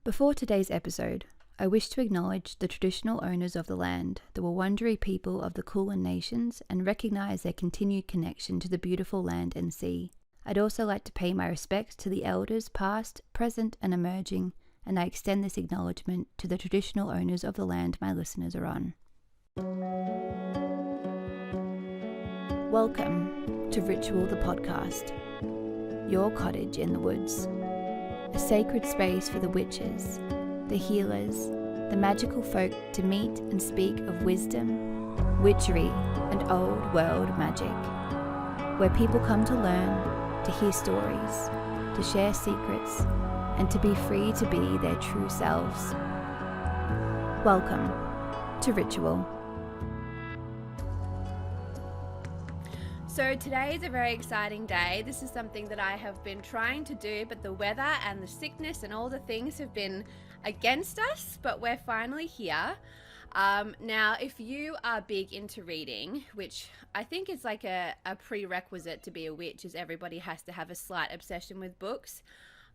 Before today's episode, I wish to acknowledge the traditional owners of the land, the Wurundjeri people of the Kulin Nations, and recognise their continued connection to the beautiful land and sea. I'd also like to pay my respects to the elders past, present and emerging, and I extend this acknowledgement to the traditional owners of the land my listeners are on. Welcome to Ritual the Podcast, your cottage in the woods. A sacred space for the witches, the healers, the magical folk to meet and speak of wisdom, witchery, and old world magic, where people come to learn, to hear stories, to share secrets, and to be free to be their true selves. Welcome to Ritual. So today is a very exciting day. This is something that I have been trying to do, but the weather and the sickness and all the things have been against us, but we're finally here. Now, if you are big into reading, which I think is like a prerequisite to be a witch, is everybody has to have a slight obsession with books.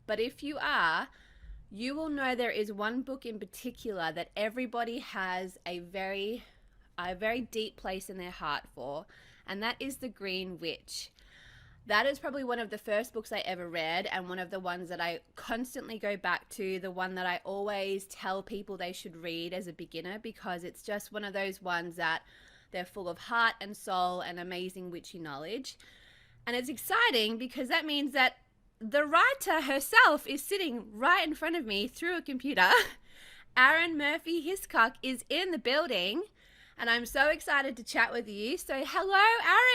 But if you are, you will know there is one book in particular that everybody has a very deep place in their heart for, and that is The Green Witch. That is probably one of the first books I ever read, and one of the ones that I constantly go back to, the one that I always tell people they should read as a beginner, because it's just one of those ones that they're full of heart and soul and amazing witchy knowledge. And it's exciting because that means that the writer herself is sitting right in front of me through a computer. Arin Murphy-Hiscock is in the building, and I'm so excited to chat with you. So hello,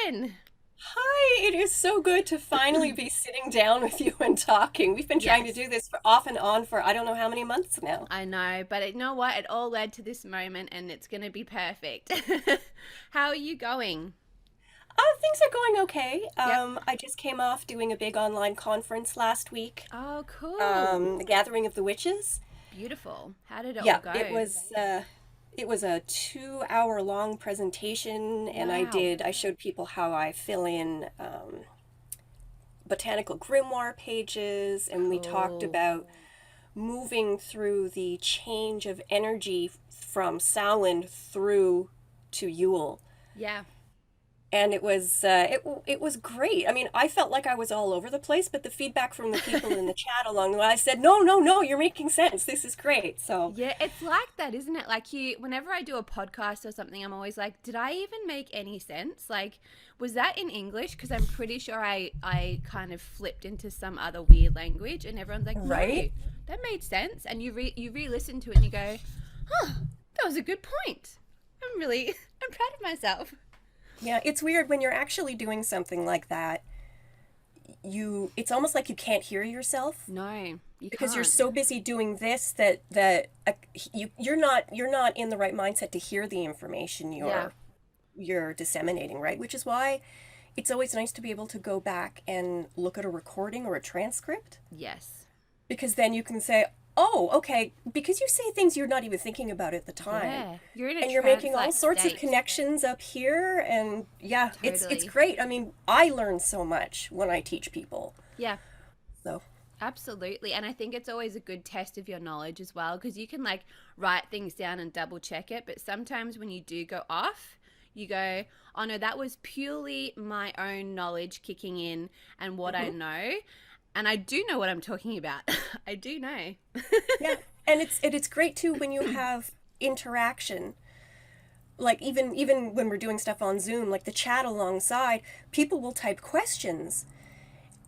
Arin. Hi, it is so good to finally be sitting down with you and talking. We've been trying to do this for off and on for I don't know how many months now. I know, but you know what? It all led to this moment, and it's going to be perfect. How are you going? Things are going okay. Yep. I just came off doing a big online conference last week. Oh, cool. The Gathering of the Witches. Beautiful. How did it Yeah, all go? it was a 2-hour long presentation, and Wow. I showed people how I fill in botanical grimoire pages, and we talked Cool. about moving through the change of energy from Samhain through to Yule. Yeah. And it was great. I mean, I felt like I was all over the place, but the feedback from the people in the chat along the way, I said, no, you're making sense. This is great. So Yeah, it's like that, isn't it? Like whenever I do a podcast or something, I'm always like, did I even make any sense? Like, was that in English? Because I'm pretty sure I kind of flipped into some other weird language, and everyone's like, right? no, that made sense. And you re-listen to it and you go, huh, that was a good point. I'm proud of myself. Yeah, it's weird when you're actually doing something like that. It's almost like you can't hear yourself. No, you because can't. you're so busy doing this that you're not in the right mindset to hear the information you're disseminating, right? Which is why it's always nice to be able to go back and look at a recording or a transcript, Yes. because then you can say, oh, okay, because you say things you're not even thinking about at the time. Yeah, you're in a And you're making all trance-like sorts of state. connections up here, and yeah, it's Totally. great. I mean, I learn so much when I teach people. Yeah. So Absolutely. And I think it's always a good test of your knowledge as well, because you can like write things down and double check it. But sometimes when you do go off, you go, oh no, that was purely my own knowledge kicking in and what I know. And I do know what I'm talking about. I do know. yeah, and it's great too when you have interaction. Like even when we're doing stuff on Zoom, like the chat alongside, people will type questions.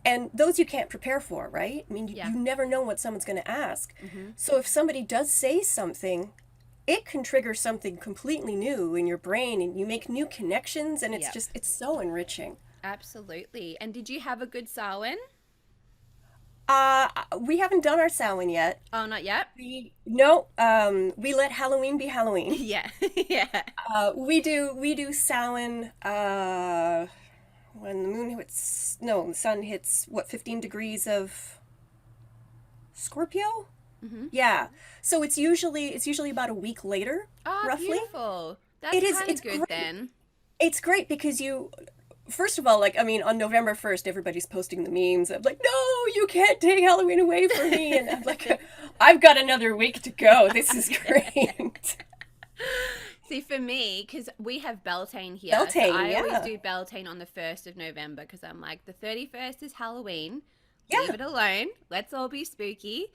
And those you can't prepare for, right? I mean, you never know what someone's going to ask. So if somebody does say something, it can trigger something completely new in your brain, and you make new connections, and it's so enriching. Absolutely. And did you have a good Samhain? We haven't done our Samhain yet. Oh, not yet? We let Halloween be Halloween. Yeah. Yeah. We do Samhain when the sun hits, 15 degrees of Scorpio? Yeah. So it's usually about a week later, Oh, roughly. beautiful. That's It is, kind it's of good great. then. It's great because first of all, like, I mean, on November 1st, everybody's posting the memes of like, no, you can't take Halloween away from me. And I'm like, I've got another week to go. This is great. See, for me, because we have Beltane here, so Beltane, I always yeah. do Beltane on the 1st of November because I'm like, the 31st is Halloween. Leave Yeah. it alone. Let's all be spooky.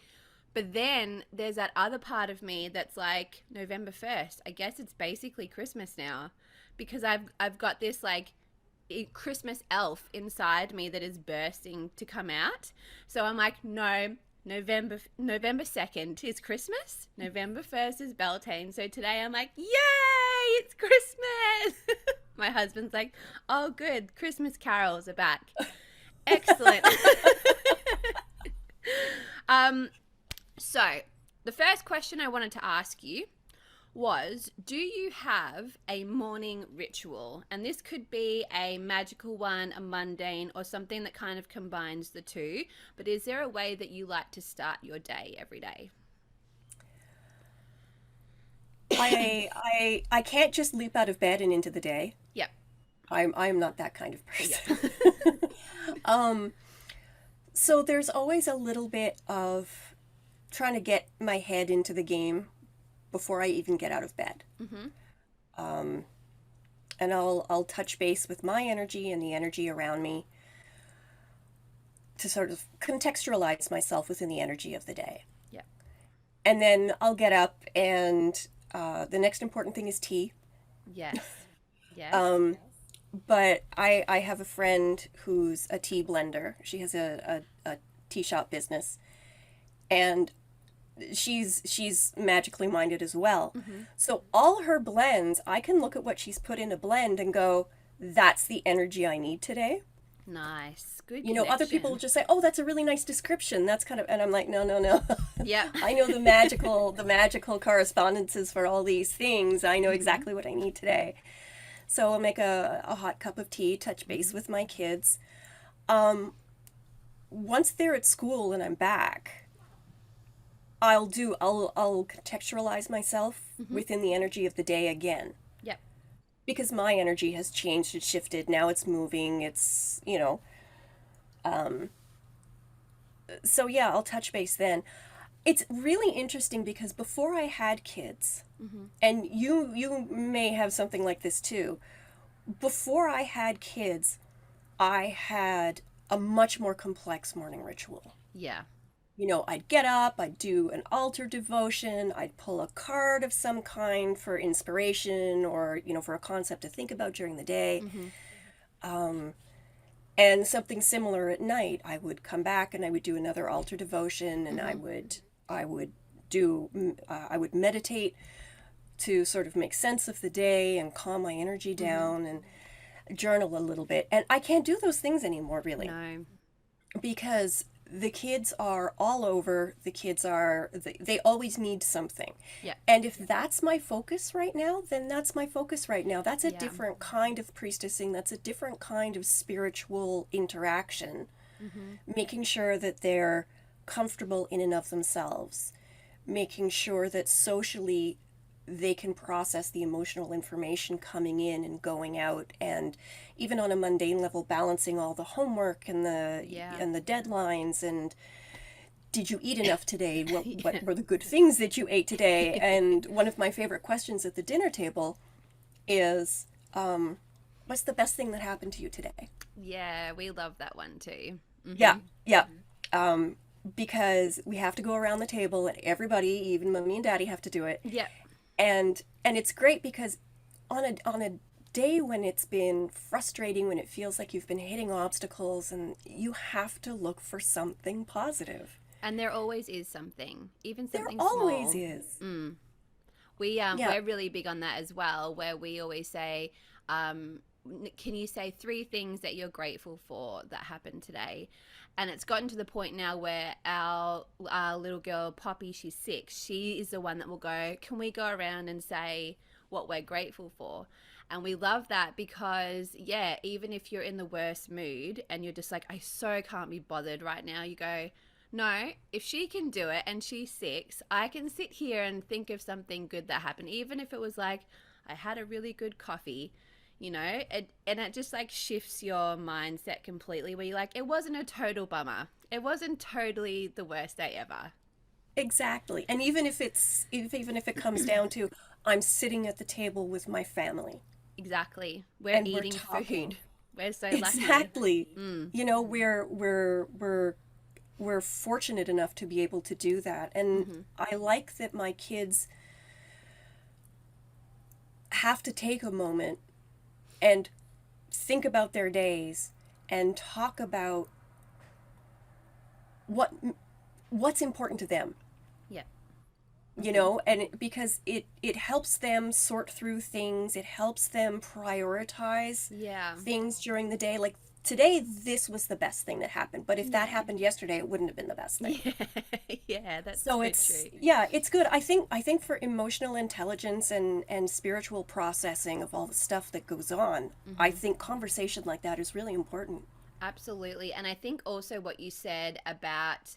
But then there's that other part of me that's like November 1st. I guess it's basically Christmas now because I've got this like Christmas elf inside me that is bursting to come out. So I'm like, no, November 2nd is Christmas. November 1st is Beltane. So today I'm like, yay, it's Christmas. My husband's like, oh good, Christmas carols are back. Excellent. um so the first question I wanted to ask you was, do you have a morning ritual? And this could be a magical one, a mundane, or something that kind of combines the two. But is there a way that you like to start your day every day? I can't just leap out of bed and into the day. Yep. I'm not that kind of person. Yep. Um, so there's always a little bit of trying to get my head into the game before I even get out of bed. Mm-hmm. Um, and I'll touch base with my energy and the energy around me to sort of contextualize myself within the energy of the day. Yep. And then I'll get up and the next important thing is tea. Yes. Yes. But I have a friend who's a tea blender. She has a tea shop business, and she's magically minded as well. Mm-hmm. So all her blends, I can look at what she's put in a blend and go, that's the energy I need today. Nice. Good You know, other people will connection. just say, "Oh, that's a really nice description." That's kind of, and I'm like, "No, no, no." Yep. I know the magical correspondences for all these things. I know Mm-hmm. exactly what I need today. So I'll make a hot cup of tea, touch base Mm-hmm. with my kids. Um, Once they're at school and I'm back, I'll contextualize myself Mm-hmm. within the energy of the day again. Yep. Because my energy has changed, it's shifted, now it's moving, so yeah, I'll touch base then. It's really interesting because before I had kids, Mm-hmm. and you may have something like this too. Before I had kids, I had a much more complex morning ritual. Yeah. You know, I'd get up, I'd do an altar devotion, I'd pull a card of some kind for inspiration or, for a concept to think about during the day. Mm-hmm. Um, and something similar at night. I would come back and I would do another altar devotion, and I Mm-hmm. would I would do I would meditate to sort of make sense of the day and calm my energy Mm-hmm. down and journal a little bit. And I can't do those things anymore really No. because the kids are all over. The kids are they always need something. Yeah. And if that's my focus right now, then that's my focus right now. That's a Yeah. different kind of priestessing. That's a different kind of spiritual interaction, Mm-hmm. making sure that they're comfortable in and of themselves, making sure that socially they can process the emotional information coming in and going out, and even on a mundane level balancing all the homework and the Yeah. and the deadlines, and did you eat enough today, what Yeah. what were the good things that you ate today. And one of my favorite questions at the dinner table is, what's the best thing that happened to you today? Yeah, we love that one too. Yeah, Mm-hmm. yeah. Um, because we have to go around the table, and everybody, even mommy and daddy, have to do it. Yep. And it's great because on a day when it's been frustrating, when it feels like you've been hitting obstacles, and you have to look for something positive. And there always is something, even There something always small. is. Mm. We Yeah. we're really big on that as well, where we always say, can you say three things that you're grateful for that happened today? And it's gotten to the point now where our little girl Poppy, she's 6. She is the one that will go, can we go around and say what we're grateful for? And we love that because, yeah, even if you're in the worst mood and you're just like, I so can't be bothered right now, you go, no, if she can do it and she's 6, I can sit here and think of something good that happened. Even if it was like, I had a really good coffee. and it just like shifts your mindset completely where you're like, it wasn't a total bummer. It wasn't totally the worst day ever. Exactly. And even if it comes down to I'm sitting at the table with my family Exactly. We're and we're eating talking. food. We're so lucky. Exactly. You know, we're fortunate enough to be able to do that. And I like that my kids have to take a moment and think about their days and talk about what what's important to them, Yeah. you know, and because it helps them sort through things, it helps them prioritize Yeah. things during the day. Like today this was the best thing that happened, but if that Yeah. happened yesterday it wouldn't have been the best thing. Yeah. Yeah, that's So so it's, true. yeah, it's good. I think for emotional intelligence and spiritual processing of all the stuff that goes on, I think conversation like that is really important. Absolutely. And I think also what you said about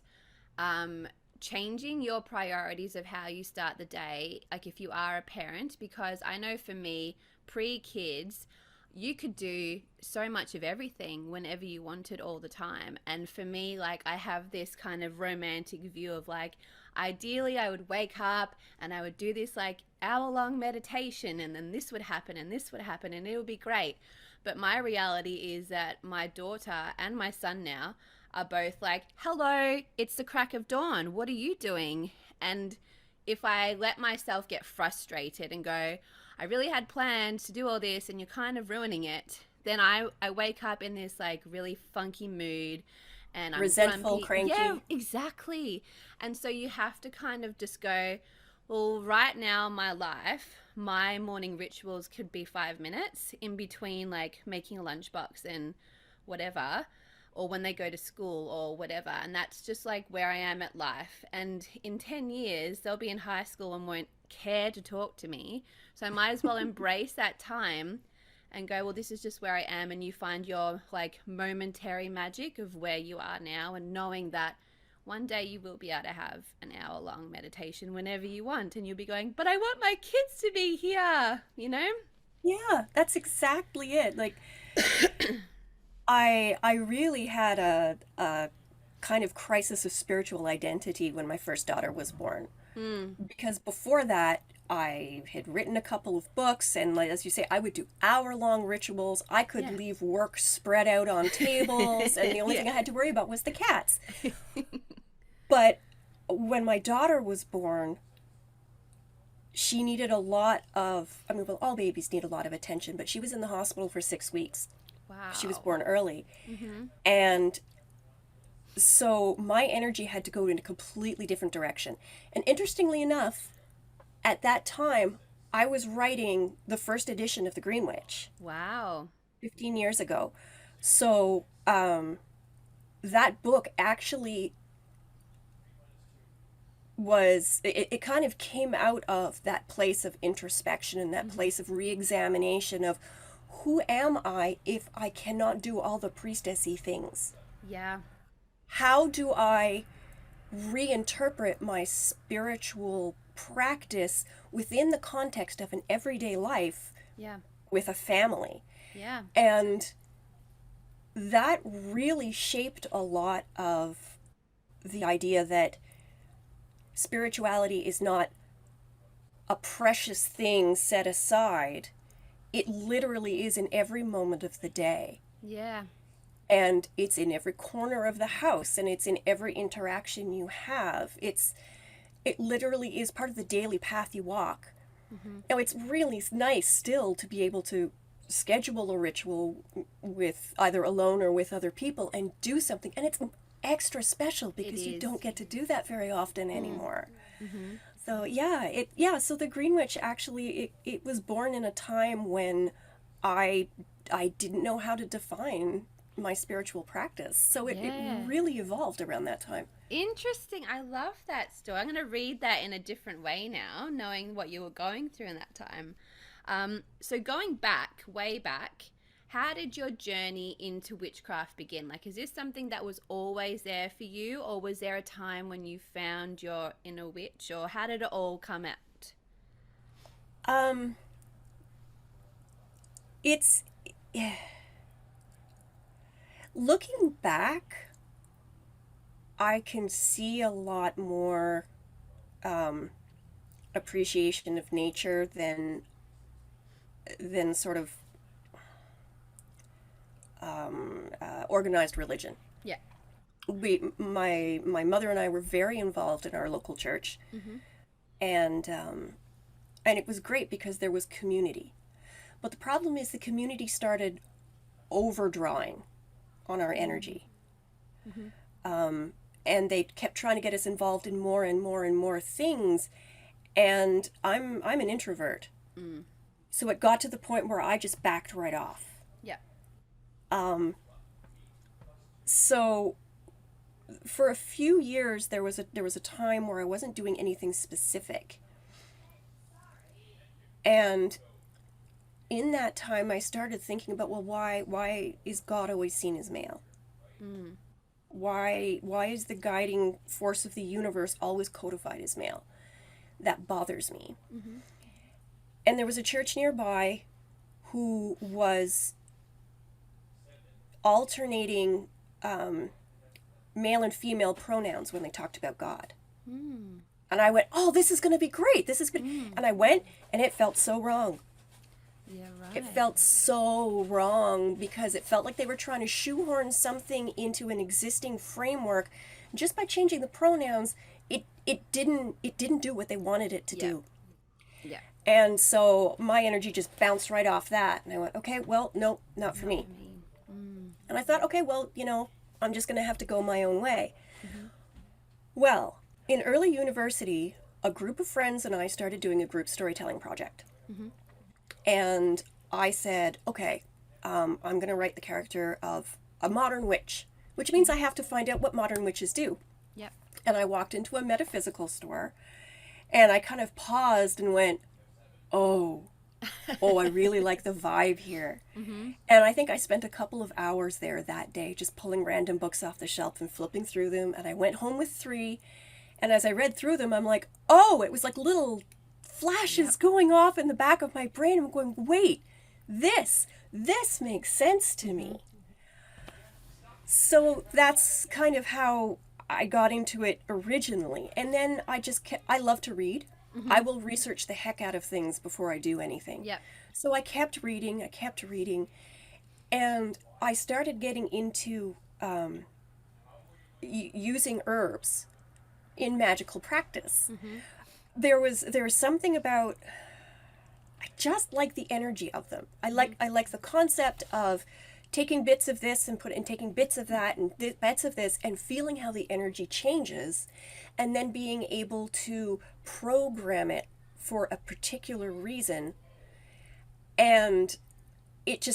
um, changing your priorities of how you start the day, like if you are a parent, because I know for me, pre kids, you could do so much of everything whenever you wanted all the time. And for me, like, I have this kind of romantic view of like, ideally, I would wake up and I would do this like hour-long meditation, and then this would happen and this would happen, and it would be great. But my reality is that my daughter and my son now are both like, hello, it's the crack of dawn. What are you doing? And if I let myself get frustrated and go, I really had plans to do all this and you're kind of ruining it, then I wake up in this like really funky mood and I'm Resentful, grumpy. Yeah, cranky. exactly. And so you have to kind of just go, well, right now, my life, my morning rituals could be 5 minutes in between like making a lunchbox and whatever, or when they go to school or whatever. And that's just like where I am at life. And in 10 years, they'll be in high school and won't care to talk to me. So I might as well embrace that time and go, well, this is just where I am. And you find your like momentary magic of where you are now, and knowing that one day you will be able to have an hour long meditation whenever you want. And you'll be going, but I want my kids to be here, you know? Yeah, that's exactly it. Like I really had a kind of crisis of spiritual identity when my first daughter was born. Mm, Because before that, I had written a couple of books, and like, as you say, I would do hour-long rituals. I could yeah. leave work spread out on tables, and the only Yeah. thing I had to worry about was the cats. But when my daughter was born, she needed a lot of, I mean, well, all babies need a lot of attention, but she was in the hospital for 6 weeks. She was Wow. born early. Mm-hmm. And so my energy had to go in a completely different direction. And interestingly enough, at that time, I was writing the first edition of The Green Witch Wow. 15 years ago. So that book actually it kind of came out of that place of introspection and that place of re-examination of who am I if I cannot do all the priestessy things? Yeah. How do I reinterpret my spiritual practice within the context of an everyday life Yeah. with a family? Yeah. And that really shaped a lot of the idea that spirituality is not a precious thing set aside. It literally is in every moment of the day. Yeah. And it's in every corner of the house, and it's in every interaction you have. It literally is part of the daily path you walk. Mm-hmm. Now it's really nice still to be able to schedule a ritual with either alone or with other people and do something, and it's extra special It because you is. don't get to do that very often anymore. Mm-hmm. So so the Green Witch actually it was born in a time when I I didn't know how to define my spiritual practice. So it Yeah. really evolved around that time. Interesting. I love that story. I'm going to read that in a different way now, knowing what you were going through in that time. So going back, way back, how did your journey into witchcraft begin? Like, is this something that was always there for you, or was there a time when you found your inner witch, or how did it all come out? Um, it's looking back, I can see a lot more appreciation of nature than sort of organized religion. Yeah. My mother and I were very involved in our local church, and it was great because there was community. But the problem is the community started overdrawing on our energy. And they kept trying to get us involved in more and more and more things. And I'm an introvert. So it got to the point where I just backed right off. Yeah. So for a few years there was a time where I wasn't doing anything specific. And in that time I started thinking about, well, why is God always seen as male? Why is the guiding force of the universe always codified as male? That bothers me. And there was a church nearby who was alternating male and female pronouns when they talked about God. And I went, oh, this is going to be great. This is good. And I went, and it felt so wrong. Yeah, right. It felt so wrong because it felt like they were trying to shoehorn something into an existing framework. Just by changing the pronouns, it didn't do what they wanted it to do. Yeah. And so my energy just bounced right off that. And I went, okay, well, no, not for me. And I thought, okay, well, I'm just going to have to go my own way. Well, in early university, a group of friends and I started doing a group storytelling project. And I said, okay, I'm going to write the character of a modern witch, which means I have to find out what modern witches do. Yep. And I walked into a metaphysical store and I kind of paused and went, oh, I really like the vibe here. And I think I spent a couple of hours there that day just pulling random books off the shelf and flipping through them. And I went home with 3. And as I read through them, I'm like, oh, it was like little flashes going off in the back of my brain. I'm going, wait, this makes sense to me. So that's kind of how I got into it originally. And then I love to read. I will research the heck out of things before I do anything. Yep. So I kept reading, and I started getting into using herbs in magical practice. There was something about, I just like the energy of them. I like the concept of taking bits of this and taking bits of that and bits of this and feeling how the energy changes, and then being able to program it for a particular reason. And it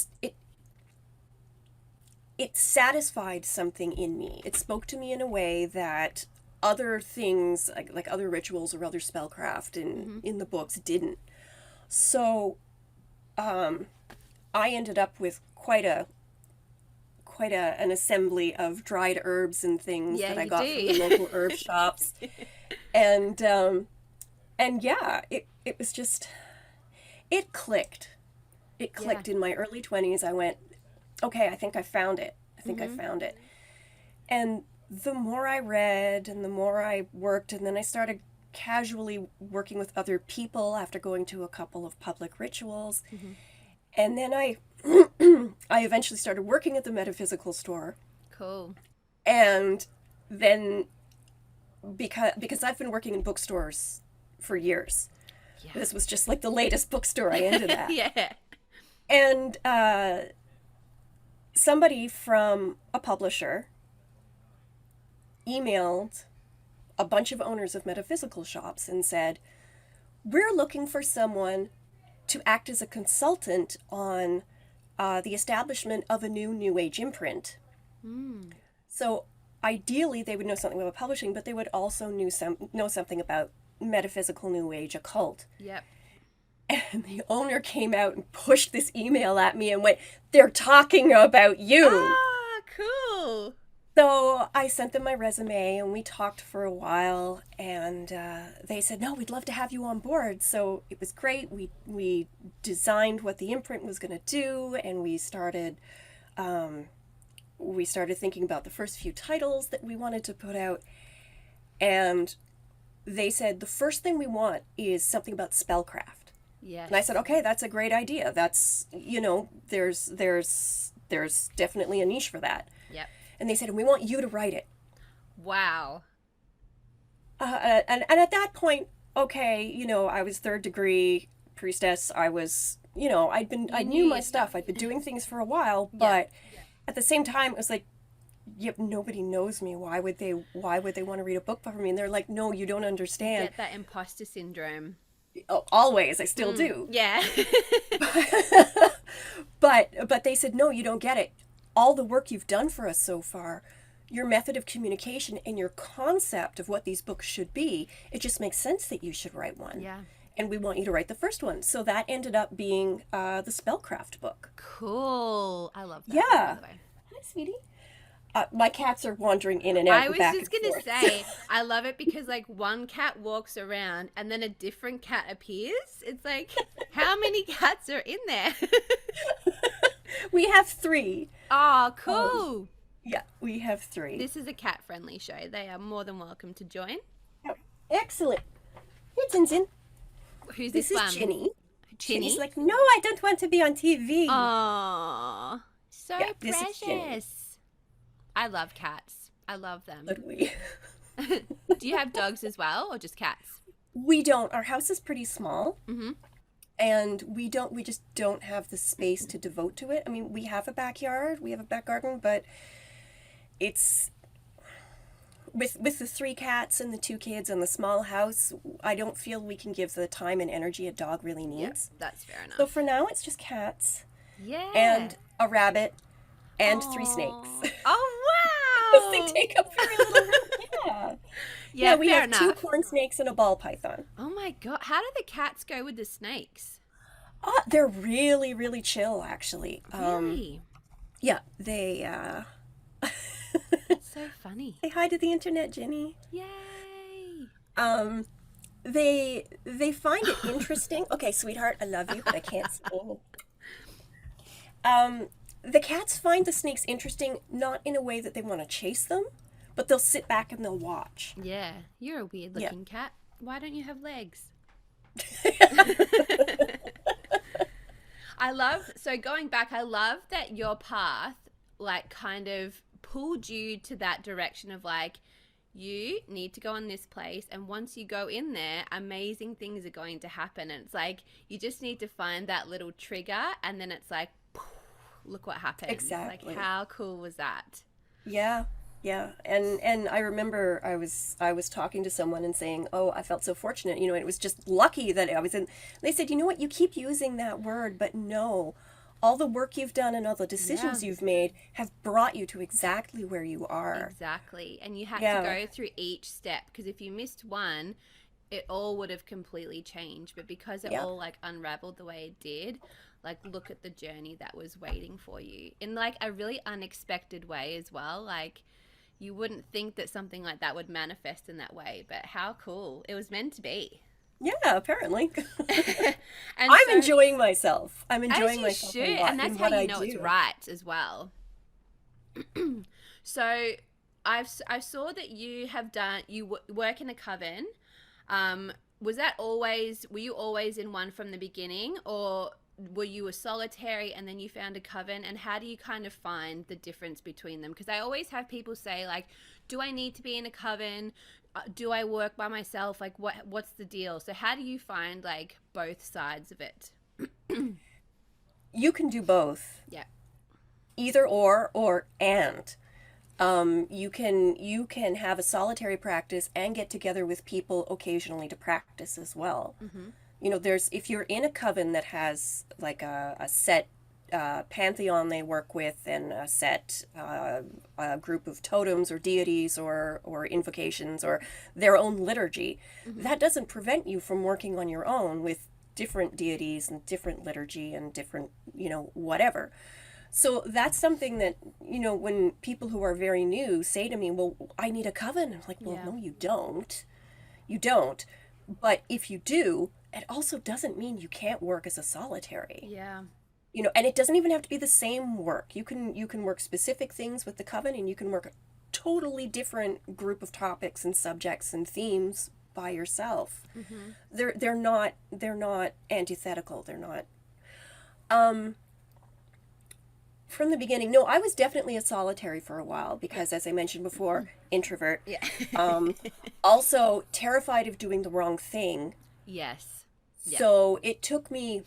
satisfied something in me. It spoke to me in a way that other things, like other rituals or other spellcraft in the books didn't. So I ended up with quite an assembly of dried herbs and things that I got from the local herb shops. And yeah, it was just, it clicked. It clicked in my early 20s. I went, okay, I think I found it. I found it. And the more I read and the more I worked, and then I started casually working with other people after going to a couple of public rituals. And then I eventually started working at the metaphysical store. Cool. And then because I've been working in bookstores for years. Yeah. This was just like the latest bookstore I ended at. Yeah. And somebody from a publisher emailed a bunch of owners of metaphysical shops and said, we're looking for someone to act as a consultant on the establishment of a New Age imprint. So ideally they would know something about publishing, but they would also know something about metaphysical New Age occult. Yep. And the owner came out and pushed this email at me and went, they're talking about you. Ah, cool. So I sent them my resume and we talked for a while, and they said, no, we'd love to have you on board. So it was great. We designed what the imprint was going to do, and we started thinking about the first few titles that we wanted to put out. And they said, the first thing we want is something about spellcraft. Yes. And I said, okay, that's a great idea. That's, there's definitely a niche for that. Yep. And they said, and we want you to write it. Wow. And at that point, okay, I was third degree priestess. I was, I knew my stuff. I'd been doing things for a while, but at the same time, it was like, yep, nobody knows me. Why would they want to read a book from me? And they're like, no, you don't understand. Get that imposter syndrome. Oh, always. I still do. Yeah. But they said, no, you don't get it. All the work you've done for us so far, your method of communication and your concept of what these books should be, it just makes sense that you should write one. Yeah. And we want you to write the first one. So that ended up being the Spellcraft book. Cool. I love that. Yeah. By the way. Hi, sweetie. My cats are wandering in and out. I was just going to say, I love it because like one cat walks around and then a different cat appears. It's like, how many cats are in there? We have 3. Oh, cool. Yeah, we have 3. This is a cat-friendly show. They are more than welcome to join. Excellent. Here, Zinzin. Who's This this is one? Ginny. Ginny? She's like, no, I don't want to be on TV. Aww. So Yeah, this is Ginny. precious. I love cats. I love them. But we Do you have dogs as well or just cats? we don't. Our house is pretty small. Mm-hmm. And we just don't have the space to devote to it. I mean, we have a backyard, we have a back garden, but it's with the 3 cats and the 2 kids and the small house, I don't feel we can give the time and energy a dog really needs. Yeah, that's fair enough. So for now, it's just cats Yeah. and a rabbit and 3 snakes. Oh, wow. They take up very little room. Yeah. Yeah, we fair have enough. 2 corn snakes and a ball python. Oh my God. How do the cats go with the snakes? Oh, they're really, really chill, actually. Really? Yeah, they That's so funny. say hi to the internet, Jenny. Yay. They find it interesting. Okay, sweetheart, I love you, but I can't sing. The cats find the snakes interesting, not in a way that they want to chase them, but they'll sit back and they'll watch. Yeah. You're a weird looking cat. Why don't you have legs? Going back, I love that your path like kind of pulled you to that direction of like, you need to go in this place, and once you go in there, amazing things are going to happen. And it's like, you just need to find that little trigger, and then it's like, poof, look what happens. Exactly. Like, how cool was that? Yeah, yeah. And I remember I was talking to someone and saying, oh, I felt so fortunate, and it was just lucky that I was in. They said, you know what, you keep using that word, but no, all the work you've done and all the decisions you've made have brought you to exactly where you are. Exactly. And you had to go through each step, because if you missed one, it all would have completely changed. But because it all like unraveled the way it did, like, look at the journey that was waiting for you in like a really unexpected way as well. Like, you wouldn't think that something like that would manifest in that way, but how cool. It was meant to be. Yeah, apparently. And I'm enjoying myself. I'm enjoying as myself you a should, lot and that's in how what you I know do. it's right as well. So I saw that you have done, work in a coven. Were you always in one from the beginning, or were you a solitary and then you found a coven? And how do you kind of find the difference between them? Because I always have people say like, do I need to be in a coven? Do I work by myself? Like, what's the deal? So how do you find like both sides of it? You can do both. Yeah. Either or and. You can have a solitary practice and get together with people occasionally to practice as well. Mm-hmm. If you're in a coven that has like a set pantheon they work with, and a set group of totems or deities or invocations or their own liturgy, that doesn't prevent you from working on your own with different deities and different liturgy and different, whatever. So that's something that, when people who are very new say to me, well, I need a coven. I'm like, well, Yeah. no, you don't. You don't. But if you do, it also doesn't mean you can't work as a solitary. Yeah. And it doesn't even have to be the same work. You can work specific things with the coven, and you can work a totally different group of topics and subjects and themes by yourself. Mm-hmm. They're not antithetical. They're not. Um, from the beginning, no, I was definitely a solitary for a while because, as I mentioned before, introvert. Yeah. Also terrified of doing the wrong thing. Yes. Yeah. So it took me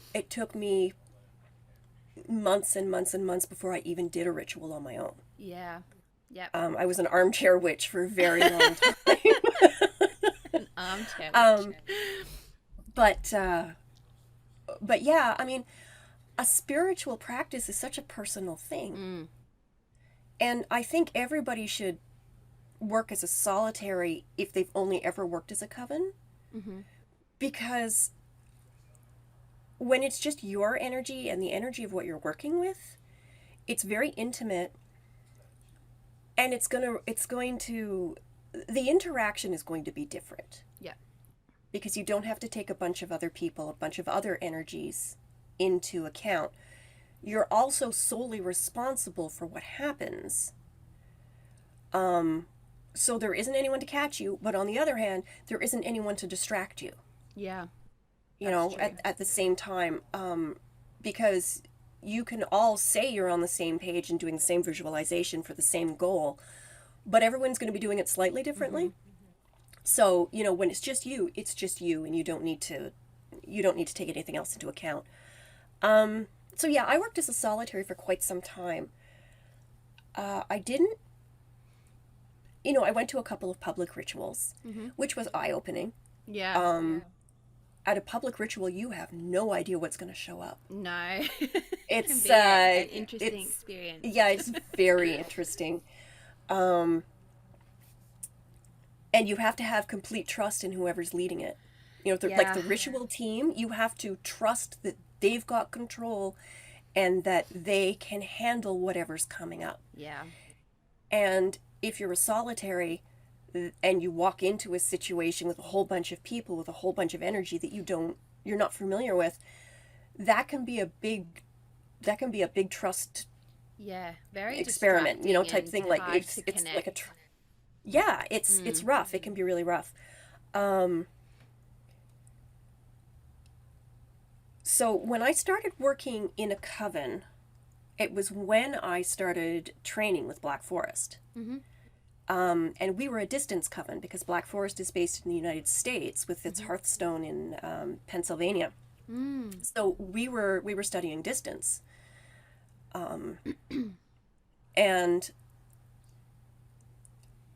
months and months and months before I even did a ritual on my own. Yeah. Yep. I was an armchair witch for a very long time. An armchair. Um, but yeah, I mean, a spiritual practice is such a personal thing. Mm. And I think everybody should work as a solitary if they've only ever worked as a coven. Mm-hmm. Because when it's just your energy and the energy of what you're working with, it's very intimate, and the interaction is going to be different. Yeah. Because you don't have to take a bunch of other people, a bunch of other energies into account. You're also solely responsible for what happens. So there isn't anyone to catch you, but on the other hand, there isn't anyone to distract you. Yeah. True. At the same time, because you can all say you're on the same page and doing the same visualization for the same goal, but everyone's going to be doing it slightly differently. Mm-hmm. So, when it's just you, and you don't need to take anything else into account. So yeah, I worked as a solitary for quite some time. I didn't, I went to a couple of public rituals, Mm-hmm. which was eye-opening. Yeah. At a public ritual, you have no idea what's going to show up. No. It's It can be an interesting experience. Yeah, it's very interesting. And you have to have complete trust in whoever's leading it. Like the ritual team, you have to trust that they've got control and that they can handle whatever's coming up. Yeah. And if you're a solitary and you walk into a situation with a whole bunch of people with a whole bunch of energy that you're not familiar with, that can be a big trust very experiment, distracting type and thing. Like hard it's to like connect. it's rough. It can be really rough. So when I started working in a coven, it was when I started training with Black Forest. Mm-hmm. And we were a distance coven because Black Forest is based in the United States with its Hearthstone in Pennsylvania. Mm. So we were studying distance. And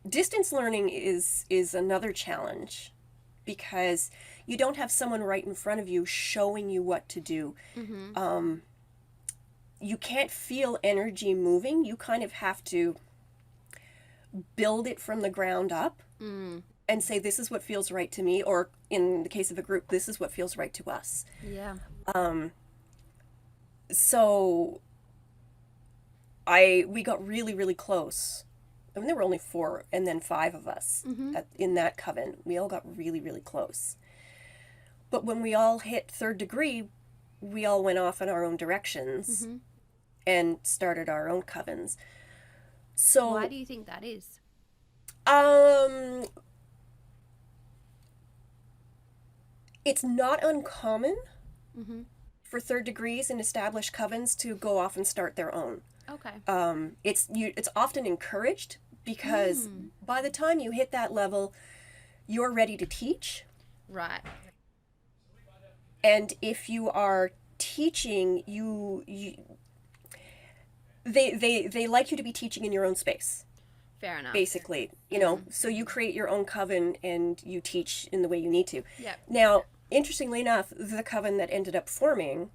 distance learning is another challenge because you don't have someone right in front of you showing you what to do. Mm-hmm. You can't feel energy moving. You kind of have to build it from the ground up and say, this is what feels right to me, or in the case of a group, this is what feels right to us. Yeah. So we got really, really close. I mean, there were only 4 and then 5 of us in that coven. We all got really, really close. But when we all hit 3rd degree, we all went off in our own directions and started our own covens. So why do you think that is? It's not uncommon for 3rd degrees and established covens to go off and start their own. Okay. It's often encouraged because by the time you hit that level, you're ready to teach. Right. And if you are teaching, they like you to be teaching in your own space. Fair enough. Basically, so you create your own coven and you teach in the way you need to. Yeah. Now, interestingly enough, the coven that ended up forming,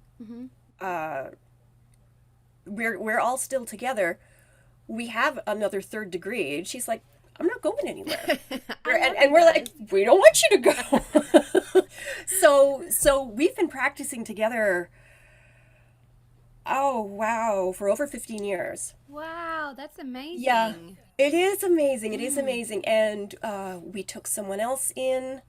we're all still together. We have another 3rd degree, and she's like, I'm not going anywhere. and we're like, we don't want you to go. So we've been practicing together Oh, wow, for over 15 years. Wow, that's Yeah, amazing. it is amazing. It is Mm, amazing. And we took someone else in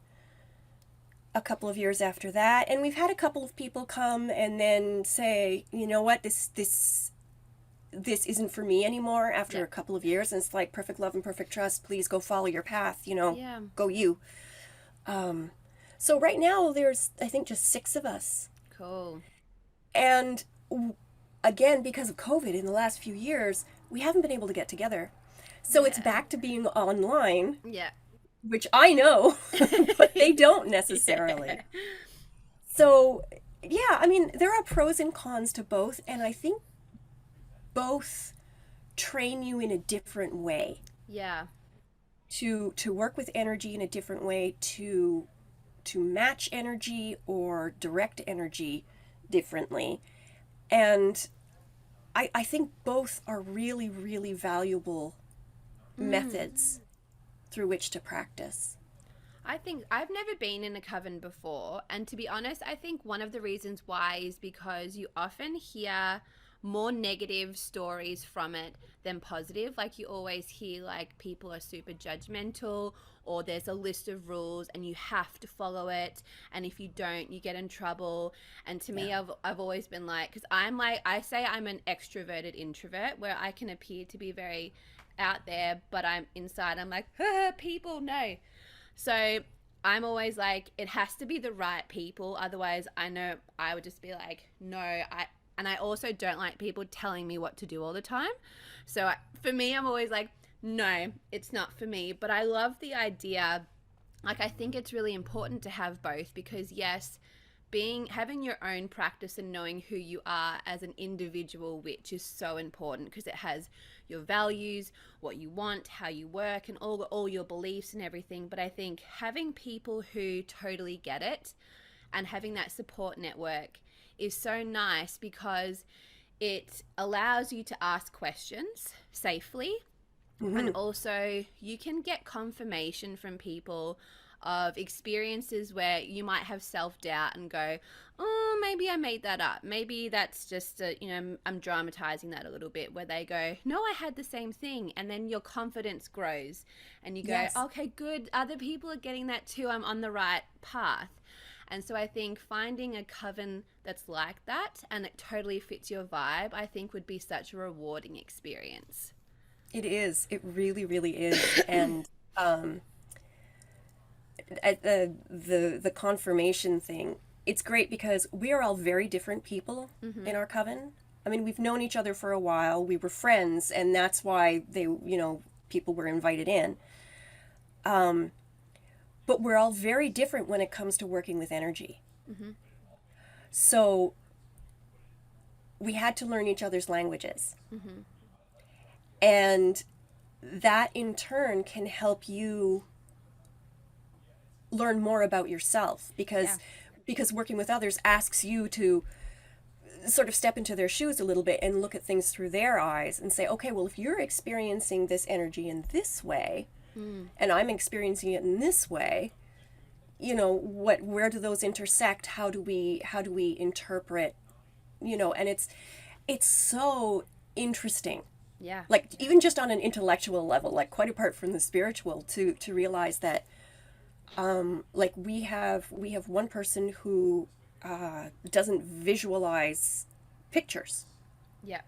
a couple of years after that, and we've had a couple of people come and then say, you know what, this isn't for me anymore after yeah, a couple of years. And it's like perfect love and perfect trust. Please go follow your path. yeah, Go you. So right now there's I think just six of us, cool. and again because of COVID in the last few years we haven't been able to get together. So it's Yeah, back to being online, yeah, which I know, but they don't yeah, necessarily. So, yeah, I mean, there are pros and cons to both, and I think both train you in a different way yeah. to work with energy in a different way, to match energy or direct energy differently. And I think both are really, really valuable Mm. methods through which to practice. I think I've never been in a coven before, and to be honest, I think one of the reasons why is because you often hear more negative stories from it than positive. Like you always hear like people are super judgmental, or there's a list of rules and you have to follow it, and if you don't, you get in trouble. And to Yeah. me, I've always been like, because I'm like, I say I'm an extroverted introvert where I can appear to be very out there, but I'm inside, I'm like, people, no. So I'm always like, it has to be the right people. Otherwise, I know I would just be like, no, and I also don't like people telling me what to do all the time. So for me, I'm always like, no, it's not for me. But I love the idea. Like, I think it's really important to have both because, yes, being having your own practice and knowing who you are as an individual witch is so important because it has your values, what you want, how you work, and all your beliefs and everything. But I think having people who totally get it and having that support network is so nice because it allows you to ask questions safely, and Hmm. also you can get confirmation from people of experiences where you might have self-doubt and go, oh, maybe I made that up, maybe that's just I'm dramatizing that a little bit, where they go, no, I had the same thing, and then your confidence grows and you go, Yes. okay, good, other people are getting that too, I'm on the right path. And so I think finding a coven that's like that and it totally fits your vibe, I think would be such a rewarding experience. It is. It really, really is. And um, at the confirmation thing, it's great because we are all very different people Mm-hmm. in our coven. I mean, we've known each other for a while. We were friends, and that's why people were invited in. But we're all very different when it comes to working with energy. Mm-hmm. So we had to learn each other's languages. Mm-hmm. And that in turn can help you learn more about yourself Yeah. because working with others asks you to sort of step into their shoes a little bit and look at things through their eyes and say, okay, well, if you're experiencing this energy in this way Mm. and I'm experiencing it in this way, where do those intersect? How do we interpret, and it's so interesting. Yeah. Like even just on an intellectual level, like quite apart from the spiritual, to realize that like we have one person who doesn't visualize pictures Yeah.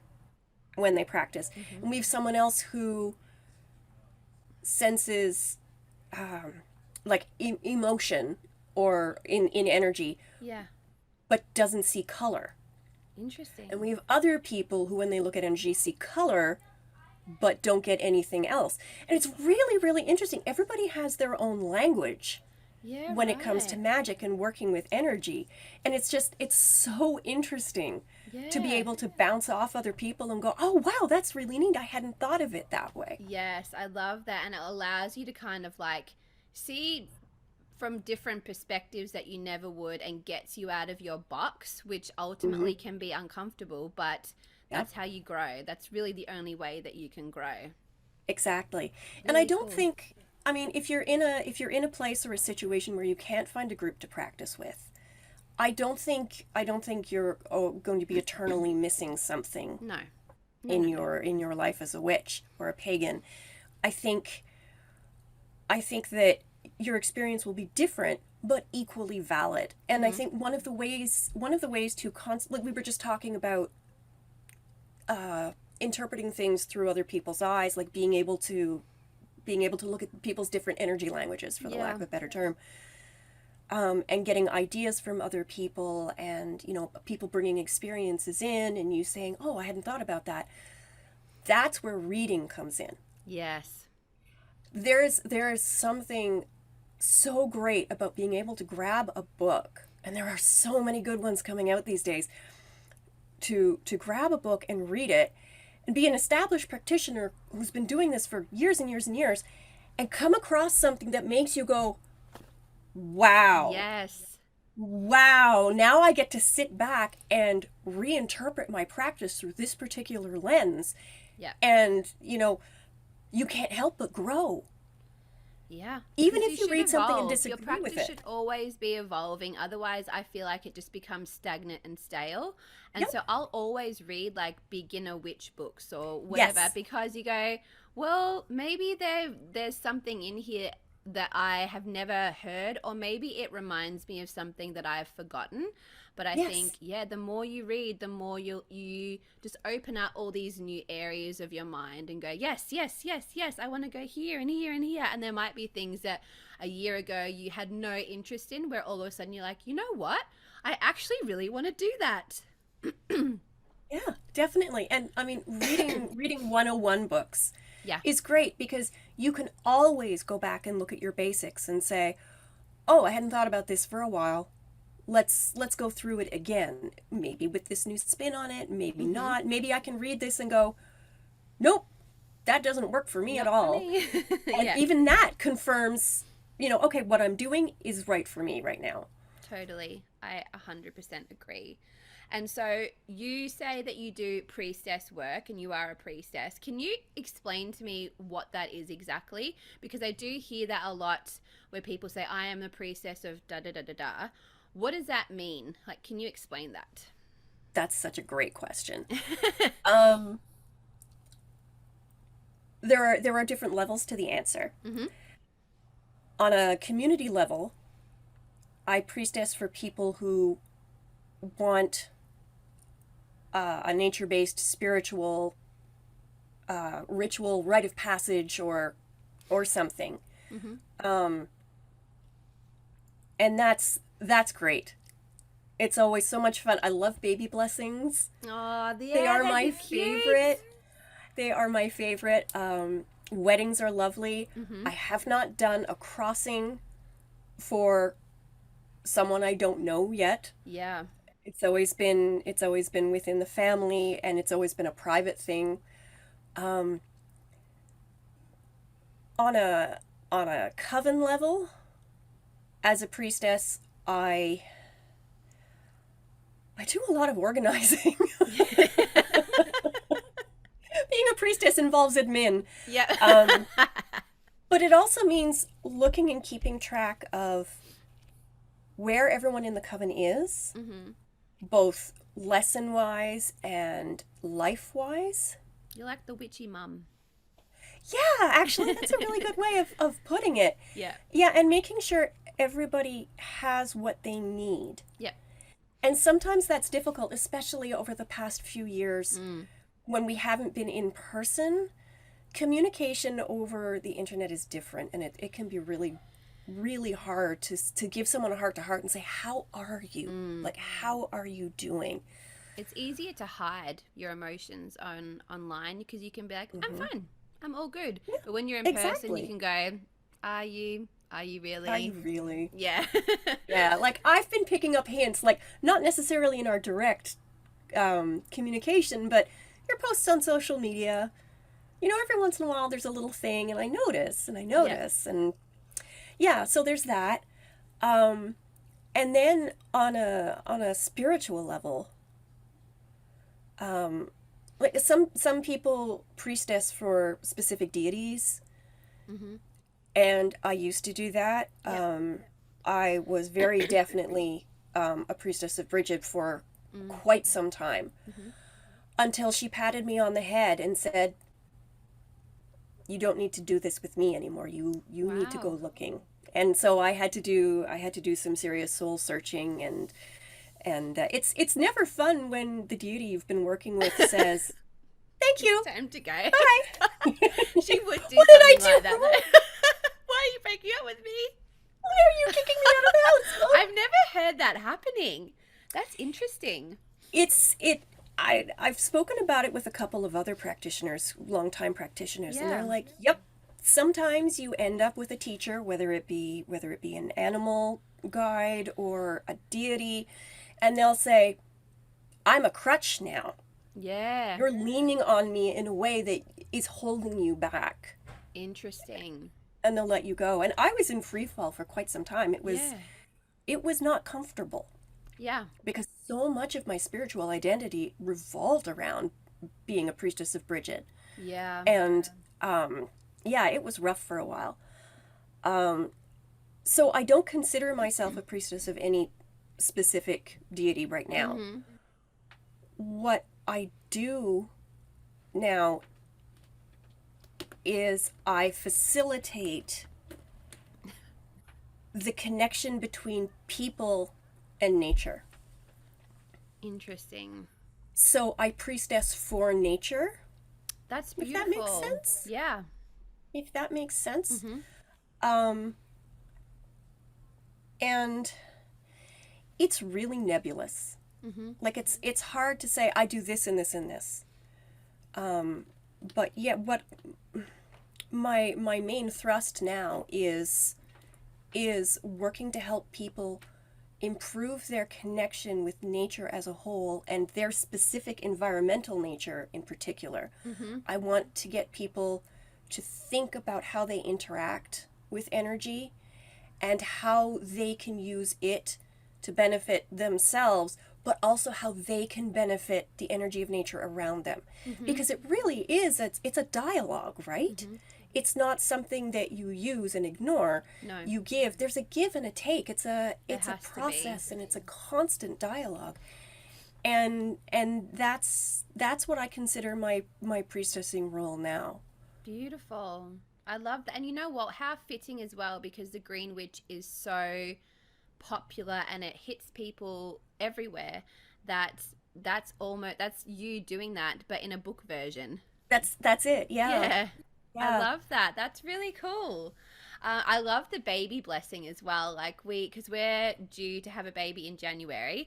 when they practice, Mm-hmm. and we have someone else who senses like emotion or in energy Yeah. but doesn't see color, and Interesting. we have other people who when they look at energy see color but don't get anything else. And it's really, really interesting. Everybody has their own language Yeah, when it comes to right. magic and working with energy. And it's so interesting to be Yeah. able to bounce off other people and go, oh, wow, that's really neat. I hadn't thought of it that way. Yes, I love that. And it allows you to kind of like see from different perspectives that you never would and gets you out of your box, which Hmm. ultimately can be uncomfortable, but Yep, that's how you grow. That's really the only way that you can grow. exactly. And I Really don't cool. think, I mean, if you're in a place or a situation where you can't find a group to practice with, I don't think you're going to be eternally missing something No. in your life as a witch or a pagan. I think that your experience will be different but equally valid. And I think one of the ways to like we were just talking about interpreting things through other people's eyes, like being able to look at people's different energy languages, for the lack of a better term, and getting ideas from other people, and people bringing experiences in, and you saying, "Oh, I hadn't thought about that." That's where reading comes in. Yes. There is something so great about being able to grab a book, and there are so many good ones coming out these days. To grab a book and read it, and be an established practitioner who's been doing this for years and years and years, and come across something that makes you go, wow. Yes. Wow, now I get to sit back and reinterpret my practice through this particular lens. Yeah. And, you can't help but grow. Yeah. Even Because if you read something and evolve. disagree Your with practice it. should always be evolving. Otherwise, I feel like it just becomes stagnant and stale. And Yep. so I'll always read like beginner witch books or whatever, Yes. because you go, well, maybe there's something in here that I have never heard, or maybe it reminds me of something that I've forgotten. But I Yes. think, the more you read, the more you just open up all these new areas of your mind and go, yes, yes, yes, yes, I want to go here and here and here. And there might be things that a year ago you had no interest in, where all of a sudden you're like, you know what? I actually really want to do that. Yeah, definitely. And I mean, reading 101 books Yeah. is great, because you can always go back and look at your basics and say, "Oh, I hadn't thought about this for a while. Let's go through it again. Maybe with this new spin on it, maybe not. Maybe I can read this and go, nope, that doesn't work for me at Not for all." me. And Yeah. even that confirms, okay, what I'm doing is right for me right now. Totally. I 100% agree. And so you say that you do priestess work and you are a priestess. Can you explain to me what that is exactly? Because I do hear that a lot, where people say, I am the priestess of da da da da da. What does that mean? Like, can you explain that? That's such a great question. Um, there are different levels to the answer. Mm-hmm. On a community level, I priestess for people who want a nature-based spiritual ritual, rite of passage, or something. Mm-hmm. And that's great. It's always so much fun. I love baby blessings. Oh, They are my cute. favorite. They are my favorite. Weddings are lovely. Mm-hmm. I have not done a crossing for someone I don't know yet. Yeah. It's always been within the family, and it's always been a private thing. Um, on a coven level, as a priestess, I do a lot of organizing. Being a priestess involves admin. Yeah. But it also means looking and keeping track of where everyone in the coven is, Mm-hmm. both lesson-wise and life-wise. You're like the witchy mum. Yeah, actually, that's a really good way of putting it. Yeah. Yeah, and making sure everybody has what they need. Yeah. And sometimes that's difficult, especially over the past few years Mm. when we haven't been in person. Communication over the internet is different, and it can be really, really hard to give someone a heart-to-heart and say, how are you? Like, how are you doing? It's easier to hide your emotions online, because you can be like, I'm fine. I'm all good. But when you're in person, exactly. you can go, are you? Are you really? Are you really? Yeah. Yeah, like, I've been picking up hints, like, not necessarily in our direct communication, but your posts on social media, every once in a while there's a little thing, and I notice, and yeah, so there's that. And then on a spiritual level, like some people priestess for specific deities, Mm-hmm. and I used to do that. Yeah. I was very definitely a priestess of Bridget for quite some time, until she patted me on the head and said, "You don't need to do this with me anymore. You need to go Wow. looking." And so I had to do some serious soul searching, and it's never fun when the deity you've been working with says, "Thank you, Time to go. bye." She would do What did I something like do that. wrong? Why are you breaking up with me? Why are you kicking me out of the house? Oh. I've never heard that happening. That's interesting. I've spoken about it with a couple of other practitioners, longtime practitioners, and Yeah. they're like, "Yep. Sometimes you end up with a teacher, whether it be an animal guide or a deity, and they'll say, 'I'm a crutch now. Yeah. You're leaning on me in a way that is holding you back.'" Interesting. And they'll let you go. And I was in free fall for quite some time. Yeah. It was not comfortable, Yeah. because so much of my spiritual identity revolved around being a priestess of Bridget. Yeah. And yeah, it was rough for a while. So I don't consider myself a priestess of any specific deity right now. What I do now is I facilitate the connection between people and nature. Interesting. So I priestess for nature, That's if beautiful. that makes sense. Yeah. If that makes sense. Mm-hmm. And it's really nebulous. Mm-hmm. Like it's hard to say I do this and this and this. But yeah, what my main thrust now is working to help people improve their connection with nature as a whole, and their specific environmental nature in particular. I want to get people to think about how they interact with energy and how they can use it to benefit themselves, but also how they can benefit the energy of nature around them. Because it really is, it's a dialogue, right? It's not something that you use and ignore. No. You give. There's a give and a take. It's a has to be. process, and it's a constant dialogue. And that's what I consider my priestessing role now. Beautiful. I love that. And you know what? How fitting as well, because the Green Witch is so popular and it hits people everywhere, that's you doing that, but in a book version. That's it. Yeah. Yeah. I Yeah. love that. That's really cool. I love the baby blessing as well. Like because we're due to have a baby in January,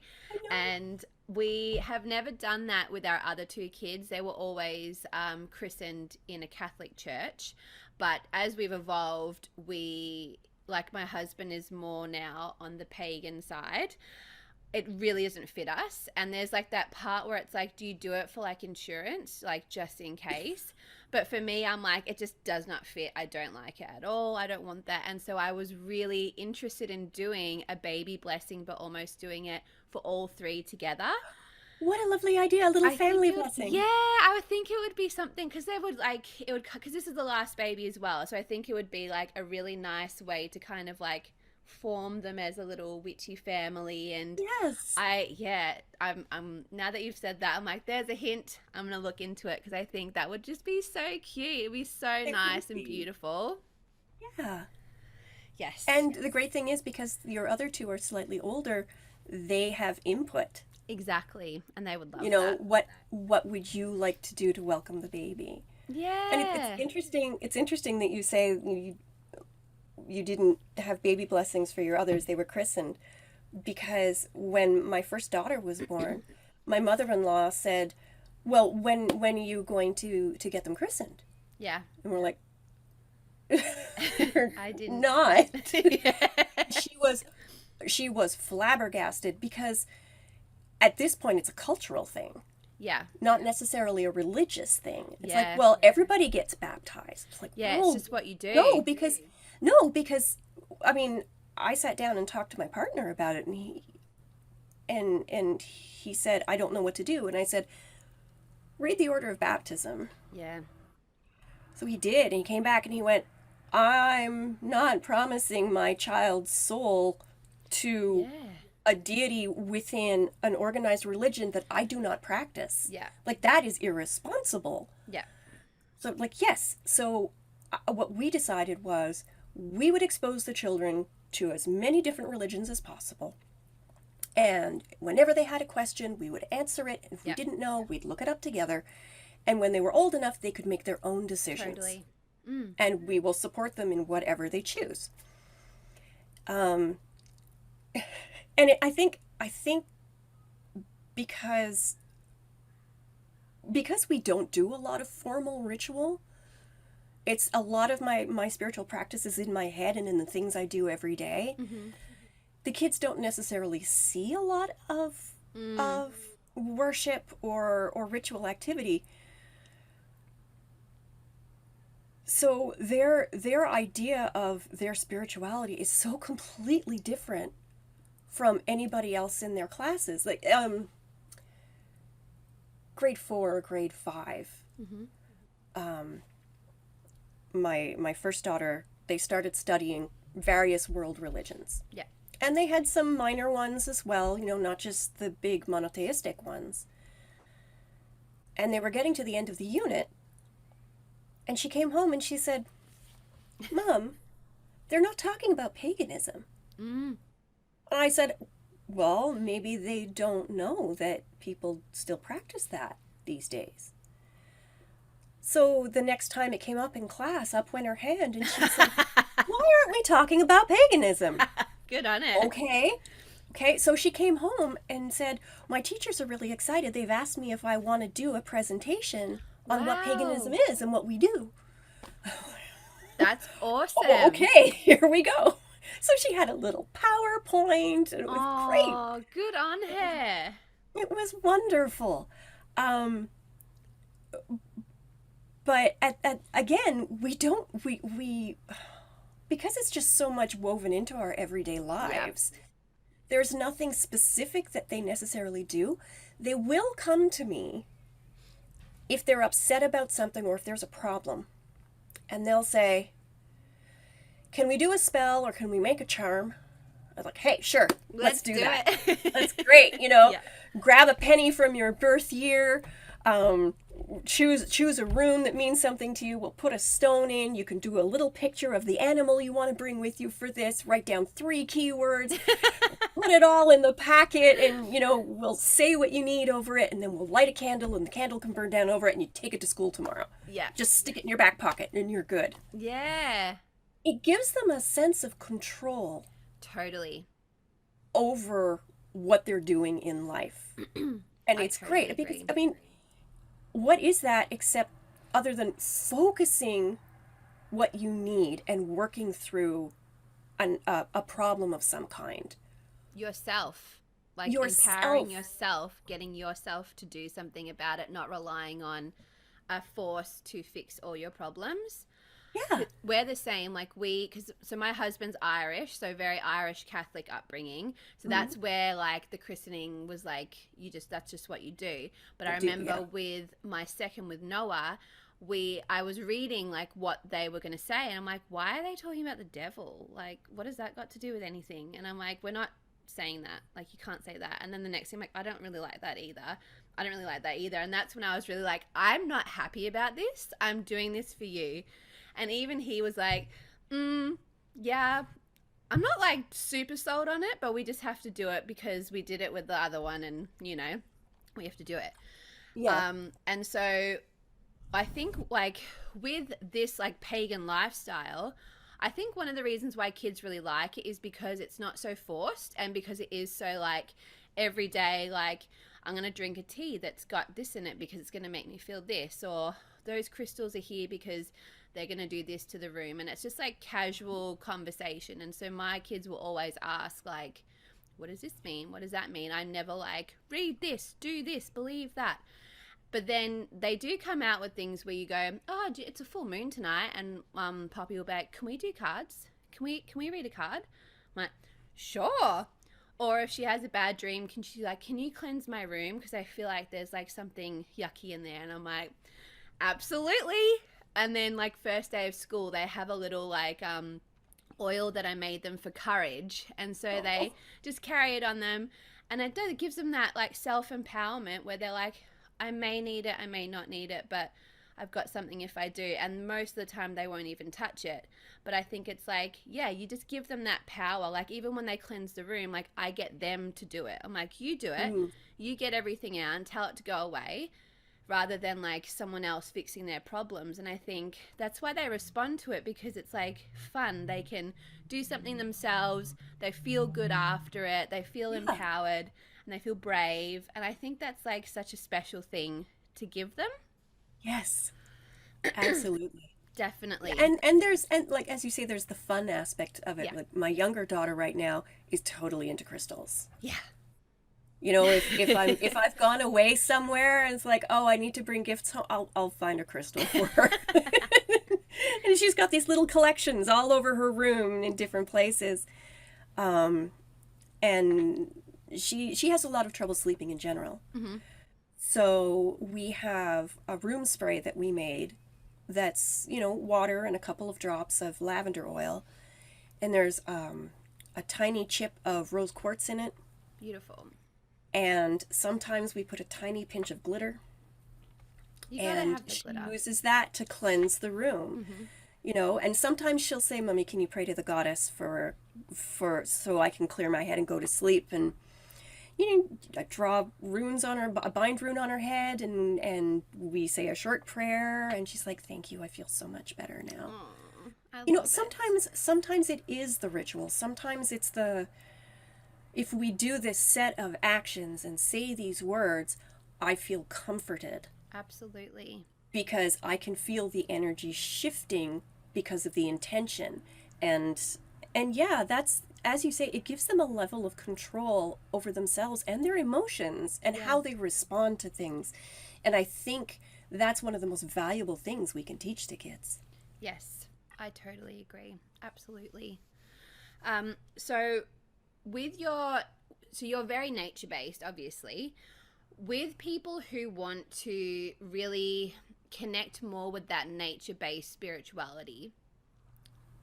and we have never done that with our other two kids. They were always christened in a Catholic church, but as we've evolved, like my husband is more now on the pagan side. It really doesn't fit us, and there's like that part where it's like, do you do it for like insurance, like just in case? But for me, I'm like, it just does not fit. I don't like it at all. I don't want that. And so I was really interested in doing a baby blessing, but almost doing it for all three together. What a lovely idea, a little family blessing. Yeah, I would think it would be something, because because this is the last baby as well. So I think it would be like a really nice way to kind of like form them as a little witchy family. And Yes. I'm now that you've said that, I'm like, there's a hint. I'm gonna look into it, because I think that would just be so cute. It'd be so nice and beautiful. Yeah. Yes. And the great thing is, because your other two are slightly older, they have input. Exactly, and they would love You know, that. what would you like to do to welcome the baby? Yeah. And it's interesting. It's interesting that you say you didn't have baby blessings for your others. They were christened, because when my first daughter was born, my mother-in-law said, "Well, when are you going to get them christened?" Yeah. And we're like, I didn't. not. Yeah. She was flabbergasted, because at this point it's a cultural thing, Yeah. not necessarily a religious thing. It's Yeah. like, well, everybody gets baptized. It's like, Yeah, no, it's just what you do. no, because I mean, I sat down and talked to my partner about it, and he said, "I don't know what to do." And I said, "Read the order of baptism." Yeah. So he did, and he came back and he went, "I'm not promising my child's soul to Yeah. a deity within an organized religion that I do not practice. Yeah. Like, that is irresponsible. Yeah. So, like, yes. So, what we decided was we would expose the children to as many different religions as possible. And whenever they had a question, we would answer it. And if we didn't know, we'd look it up together. And when they were old enough, they could make their own decisions. Totally. And we will support them in whatever they choose. And I think because we don't do a lot of formal ritual, it's a lot of my spiritual practice is in my head and in the things I do every day. Mm-hmm. The kids don't necessarily see a lot of worship or ritual activity. So their idea of their spirituality is so completely different from anybody else in their classes. Like grade 4 or grade 5. Mm-hmm. My first daughter, they started studying various world religions. Yeah. And they had some minor ones as well, not just the big monotheistic ones. And they were getting to the end of the unit. And she came home and she said, Mom, they're not talking about paganism. Mm. And I said, well, maybe they don't know that people still practice that these days. So the next time it came up in class, up went her hand and she said, why aren't we talking about paganism? Good on it. Okay, so she came home and said, my teachers are really excited. They've asked me if I want to do a presentation on what paganism is and what we do. That's awesome. Oh, okay, here we go. So she had a little PowerPoint, and it was great. Oh, good on her. It was wonderful. But again, we because it's just so much woven into our everyday lives, there's nothing specific that they necessarily do. They will come to me if they're upset about something or if there's a problem. And they'll say, can we do a spell or can we make a charm? I was like, hey, sure, let's do that. That's great, Grab a penny from your birth year, choose a rune that means something to you. We'll put a stone in. You can do a little picture of the animal you want to bring with you for this. Write down 3 keywords. Put it all in the packet, and we'll say what you need over it, and then we'll light a candle, and the candle can burn down over it, and you take it to school tomorrow. Yeah. Just stick it in your back pocket, and you're good. Yeah. It gives them a sense of control. Totally. Over what they're doing in life. And it's totally great. agree. Because, what is that except other than focusing what you need and working through a problem of some kind? Yourself. Like empowering yourself, getting yourself to do something about it, not relying on a force to fix all your problems. Yeah. We're the same, so my husband's Irish, so very Irish Catholic upbringing. So that's where the christening was that's just what you do. But I remember with my second, with Noah, I was reading what they were going to say, and I'm like, why are they talking about the devil? What has that got to do with anything? And I'm like, we're not saying that. You can't say that. And then the next thing, I'm like, I don't really like that either. And that's when I was really I'm not happy about this. I'm doing this for you. And even he was like, yeah, I'm not super sold on it, but we just have to do it because we did it with the other one, and we have to do it. Yeah. And so I think with this pagan lifestyle, I think one of the reasons why kids really like it is because it's not so forced, and because it is so every day, I'm going to drink a tea that's got this in it because it's going to make me feel this, or those crystals are here because they're going to do this to the room. And it's just casual conversation. And so my kids will always ask what does this mean? What does that mean? I never read this, do this, believe that. But then they do come out with things where you go, oh, it's a full moon tonight. And Poppy will be like, can we do cards? Can we read a card? I'm like, sure. Or if she has a bad dream, can you cleanse my room? Because I feel like there's something yucky in there. And I'm like, absolutely. And then first day of school, they have a little oil that I made them for courage. And so they just carry it on them. And it gives them that like self-empowerment where they're like, I may need it, I may not need it, but I've got something if I do. And most of the time they won't even touch it. But I think it's like, yeah, you just give them that power. Like even when they cleanse the room, like I get them to do it. I'm like, you do it. You get everything out and tell it to go away, rather than like someone else fixing their problems. And I think that's why they respond to it, because it's like fun. They can do something themselves. They feel good after it. They feel empowered and they feel brave. And I think that's like such a special thing to give them. Yes, absolutely. Definitely. And there's, and like as you say, there's the fun aspect of it. Yeah. Like my younger daughter right now is totally into crystals. Yeah. You know, if I've gone away somewhere and it's like, oh, I need to bring gifts home, I'll find a crystal for her. And she's got these little collections all over her room in different places. And she has a lot of trouble sleeping in general. Mm-hmm. So we have a room spray that we made that's, you know, water and a couple of drops of lavender oil. And there's a tiny chip of rose quartz in it. Beautiful. And sometimes we put a tiny pinch of glitter. You gotta And have the she glitter. uses that to cleanse the room. Mm-hmm. You know, and sometimes she'll say, Mommy, can you pray to the goddess for so I can clear my head and go to sleep? And you know, I draw runes on her, a bind rune on her head, and we say a short prayer, and she's like, thank you, I feel so much better now. I You know, love sometimes it is the ritual. Sometimes it's if we do this set of actions and say these words, I feel comforted. Absolutely. Because I can feel the energy shifting because of the intention. And yeah, that's, as you say, it gives them a level of control over themselves and their emotions and how they respond to things. And I think that's one of the most valuable things we can teach to kids. Yes, I totally agree. Absolutely. So you're very nature-based, obviously. With people who want to really connect more with that nature-based spirituality,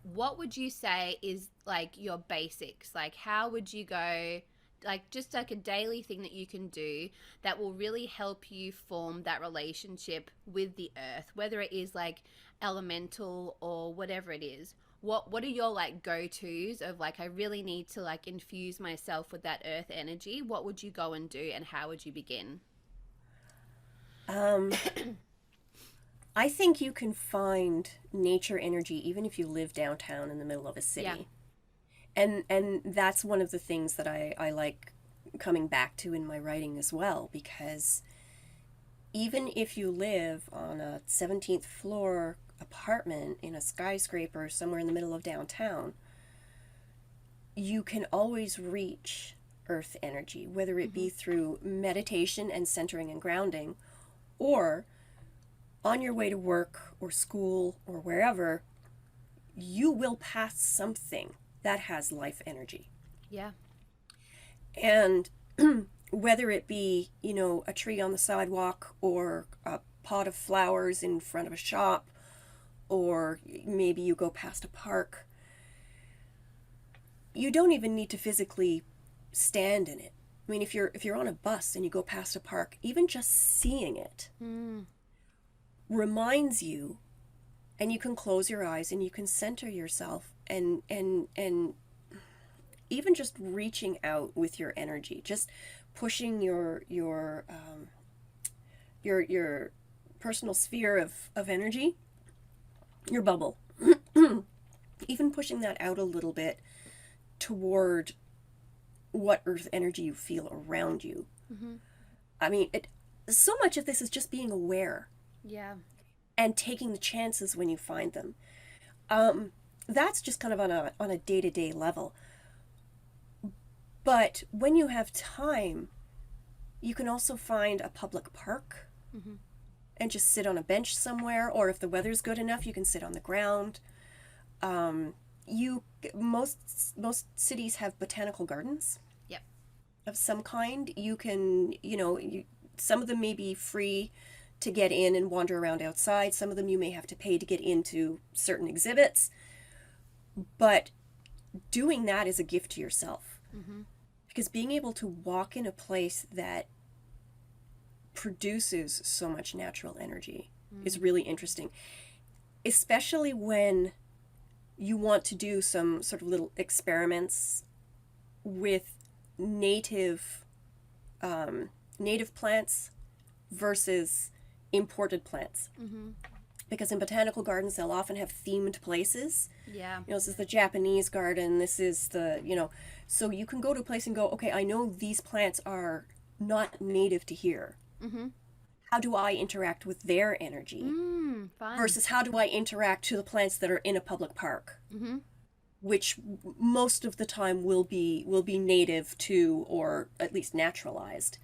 what would you say is like your basics? Like how would you go, like just like a daily thing that you can do that will really help you form that relationship with the earth, whether it is like elemental or whatever it is? What are your like go-tos of like, I really need to like infuse myself with that earth energy? What would you go and do and how would you begin? I think you can find nature energy even if you live downtown in the middle of a city. Yeah. And that's one of the things that I like coming back to in my writing as well, because even if you live on a 17th floor apartment in a skyscraper somewhere in the middle of downtown, you can always reach earth energy, whether it be through meditation and centering and grounding, or on your way to work or school or wherever, you will pass something that has life energy. Yeah. And whether it be, you know, a tree on the sidewalk or a pot of flowers in front of a shop, or maybe you go past a park, you don't even need to physically stand in it. I mean, if you're on a bus and you go past a park, even just seeing it reminds you, and you can close your eyes and you can center yourself and even just reaching out with your energy, just pushing your personal sphere of energy, your bubble, even pushing that out a little bit toward what earth energy you feel around you. I mean, so much of this is just being aware. Yeah. And taking the chances when you find them. That's just kind of on a day-to-day level. But when you have time, you can also find a public park and just sit on a bench somewhere, or if the weather's good enough, you can sit on the ground. Most cities have botanical gardens. Yep. Of some kind. You can, some of them may be free to get in and wander around outside. Some of them you may have to pay to get into certain exhibits. But doing that is a gift to yourself. Because being able to walk in a place that produces so much natural energy is really interesting, especially when you want to do some sort of little experiments with native plants versus imported plants. Because in botanical gardens, they'll often have themed places. Yeah. This is the Japanese garden. This is the, so you can go to a place and go, okay, I know these plants are not native to here. How do I interact with their energy? Fun. Versus how do I interact to the plants that are in a public park? Which most of the time will be native to, or at least naturalized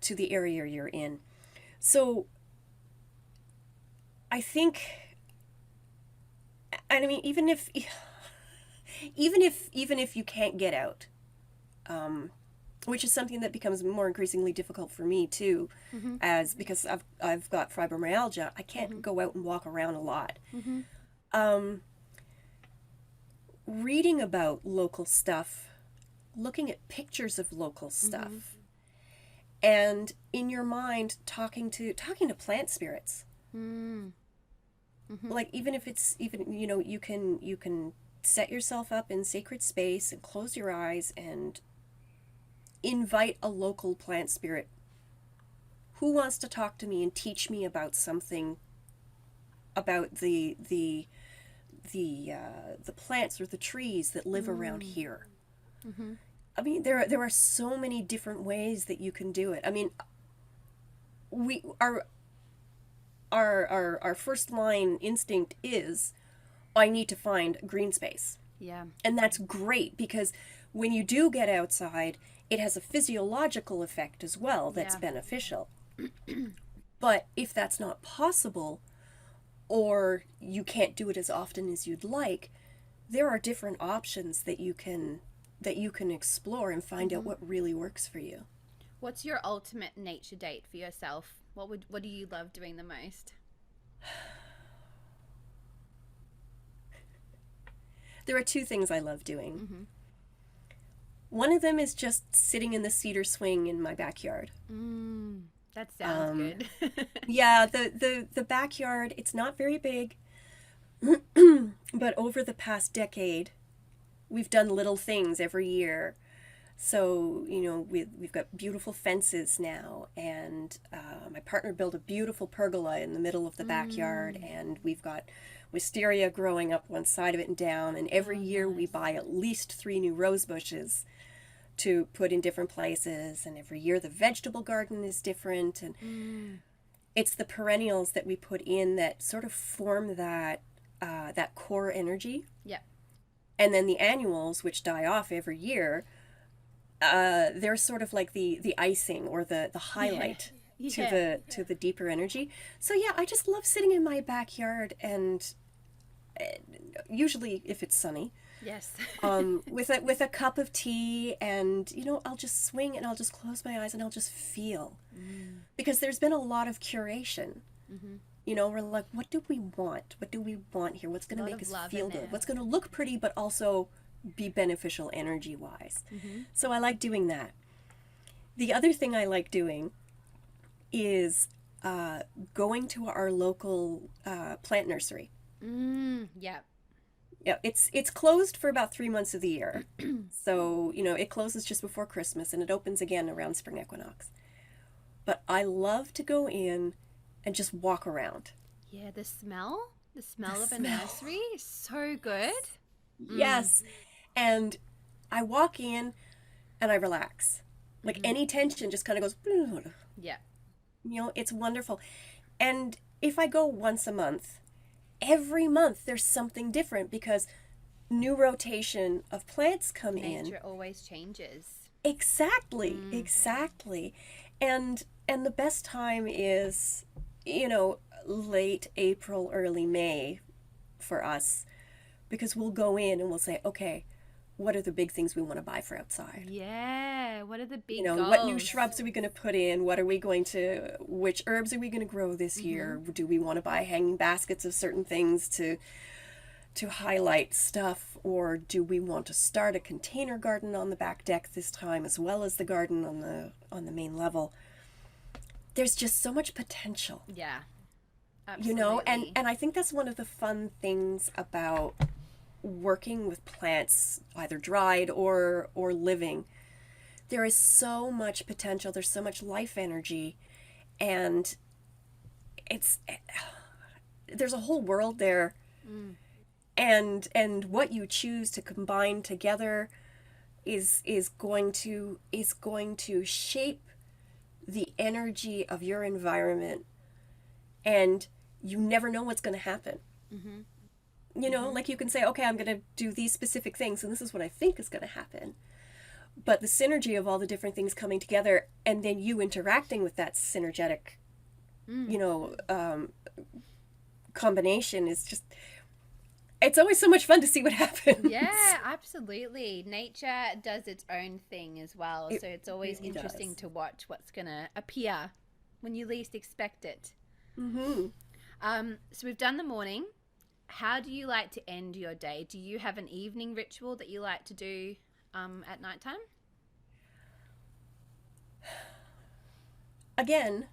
to the area you're in. So I think, and I mean, even if you can't get out, which is something that becomes more increasingly difficult for me too, because I've got fibromyalgia, I can't go out and walk around a lot. Reading about local stuff, looking at pictures of local stuff, and in your mind talking to plant spirits. Like even if it's you can set yourself up in sacred space and close your eyes and invite a local plant spirit who wants to talk to me and teach me about something about the plants or the trees that live around here. I mean, there are so many different ways that you can do it. I mean, our first line instinct is, I need to find green space. Yeah. And that's great, because when you do get outside, it has a physiological effect as well that's beneficial. But if that's not possible, or you can't do it as often as you'd like, there are different options that you can explore and find out what really works for you. What's your ultimate nature date for yourself? What do you love doing the most? There are two things I love doing. One of them is just sitting in the cedar swing in my backyard. That sounds good. Yeah, the backyard, it's not very big, but over the past decade, we've done little things every year. So, we've got beautiful fences now, and my partner built a beautiful pergola in the middle of the backyard, and we've got wisteria growing up one side of it and down, and every year we buy at least 3 new rose bushes to put in different places, and every year the vegetable garden is different, and it's the perennials that we put in that sort of form that core energy. Yeah. And then the annuals, which die off every year, they're sort of like the icing or the highlight to the deeper energy. So yeah, I just love sitting in my backyard, and usually if it's sunny, yes, with a cup of tea, and I'll just swing and I'll just close my eyes and I'll just feel, because there's been a lot of curation. We're like, what do we want? What do we want here? What's going to make us feel good? What's going to look pretty but also be beneficial energy-wise? So I like doing that. The other thing I like doing is going to our local plant nursery. Yeah. Yeah, it's closed for about 3 months of the year. So, it closes just before Christmas and it opens again around spring equinox. But I love to go in and just walk around. Yeah, the smell of a nursery is so good. Yes. And I walk in and I relax. Like any tension just kind of goes. Yeah. It's wonderful. And if I go once a month, every month there's something different, because new rotation of plants come in. Nature always changes. Exactly. And the best time is, late April, early May for us, because we'll go in and we'll say, okay, what are the big things we want to buy for outside? Yeah, what are the big goals? What new shrubs are we going to put in? Which herbs are we going to grow this year? Do we want to buy hanging baskets of certain things to to highlight stuff, or do we want to start a container garden on the back deck this time as well as the garden on the main level? There's just so much potential. Yeah. Absolutely. You know, and I think that's one of the fun things about working with plants, either dried or living. There is so much potential, there's so much life energy, and there's a whole world there. And what you choose to combine together is going to shape the energy of your environment, and you never know what's going to happen. You know, like you can say, okay, I'm going to do these specific things, and this is what I think is going to happen. But the synergy of all the different things coming together, and then you interacting with that synergetic, you know, combination is just, it's always so much fun to see what happens. Yeah, absolutely. Nature does its own thing as well. So it's always really interesting to watch what's going to appear when you least expect it. So we've done the morning. How do you like to end your day? Do you have an evening ritual that you like to do at nighttime? Again,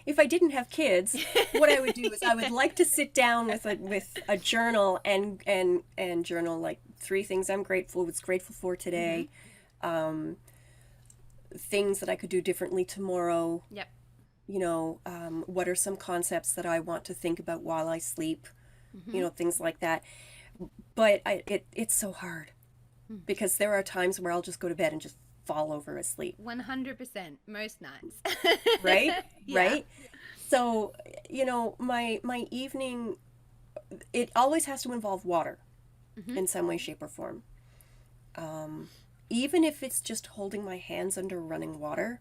if I didn't have kids, what I would do is I would like to sit down with a journal and journal like 3 things I'm grateful for today, things that I could do differently tomorrow. Yep. You know, what are some concepts that I want to think about while I sleep? You know, things like that. But it's so hard because there are times where I'll just go to bed and just fall over asleep. 100%, most nights. Right? Yeah. Right? So, you know, my evening, it always has to involve water in some way, shape, or form. Even if it's just holding my hands under running water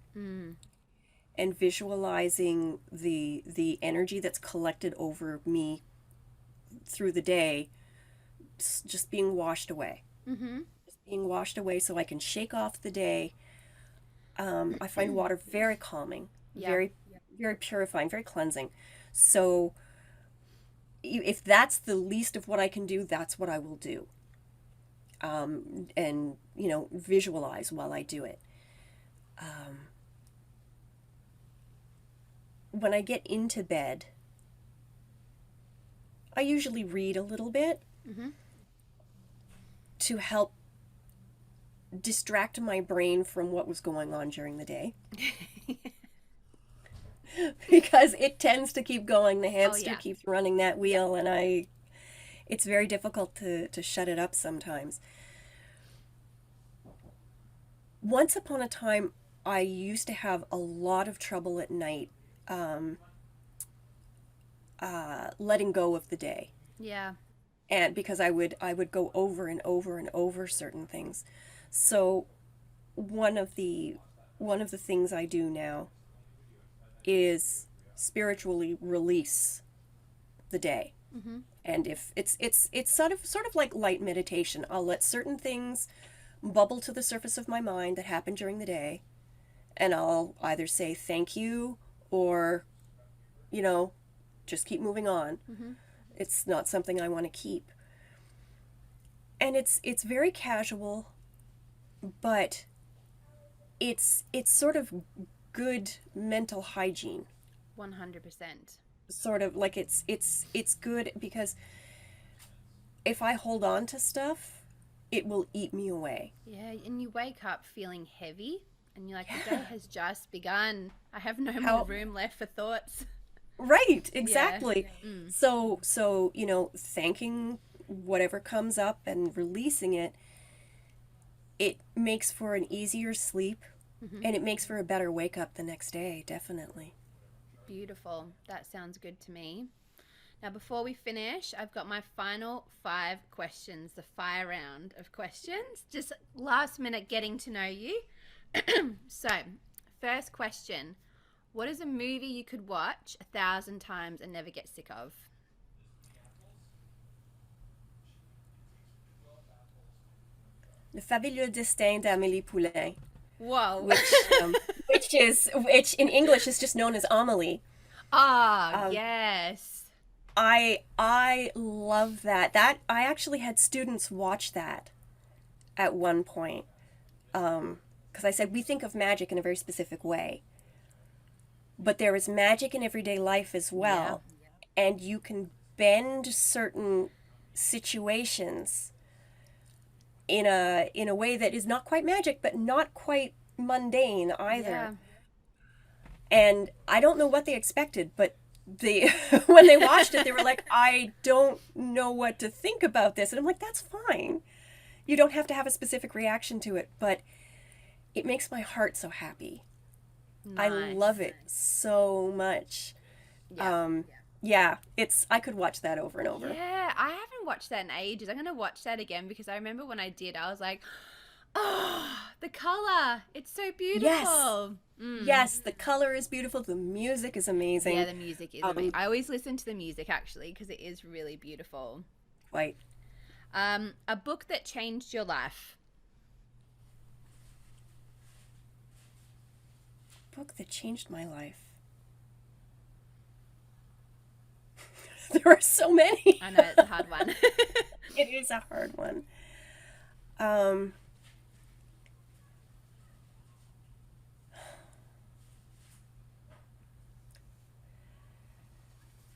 and visualizing the energy that's collected over me through the day, just being washed away. Just being washed away so I can shake off the day. I find water very calming, very purifying, very cleansing. So if that's the least of what I can do, that's what I will do. And, you know, visualize while I do it. When I get into bed, I usually read a little bit to help distract my brain from what was going on during the day. Because it tends to keep going. The hamster keeps running that wheel, and it's very difficult to shut it up sometimes. Once upon a time, I used to have a lot of trouble at night letting go of the day. Yeah. And because I would go over and over and over certain things. So one of the things I do now is spiritually release the day. And if it's sort of like light meditation. I'll let certain things bubble to the surface of my mind that happened during the day, and I'll either say thank you or, you know, just keep moving on. It's not something I want to keep. And it's very casual, but it's sort of good mental hygiene. 100%. Sort of like it's good because if I hold on to stuff, it will eat me away. Yeah, and you wake up feeling heavy and you're like, the day has just begun. I have no more room left for thoughts. Right, exactly. So, you know, thanking whatever comes up and releasing it, it makes for an easier sleep, and it makes for a better wake up the next day, definitely. Beautiful. That sounds good to me. Now, before we finish, I've got my final 5 questions, the fire round of questions. Just last minute getting to know you. So, first question. What is a movie you could watch 1,000 times and never get sick of? Le Fabuleux Destin d'Amélie Poulain. Whoa. Which in English is just known as Amelie. Yes. I love that. That I actually had students watch that at one point. Because I said we think of magic in a very specific way, but there is magic in everyday life as Yeah. well, and you can bend certain situations in a way that is not quite magic, but not quite mundane either. Yeah. And I don't know what they expected, but they when they watched it, they were like, "I don't know what to think about this," and I'm like, "That's fine. You don't have to have a specific reaction to it, but it makes my heart so happy. I love Nice. it so much." Yeah. Yeah, it's I could watch that over and over. Yeah, I haven't watched that in ages. I'm gonna watch that again because I remember when I did, I was like, oh, the color. It's so Yes. beautiful. Mm. Yes, the color is beautiful, the music is Yeah, amazing. the music is amazing. Um, I always listen to the music actually because it is really beautiful. Quite. A book that changed your life. Book that changed my life. There are so many. I know it's a hard one. It is a hard one. Um,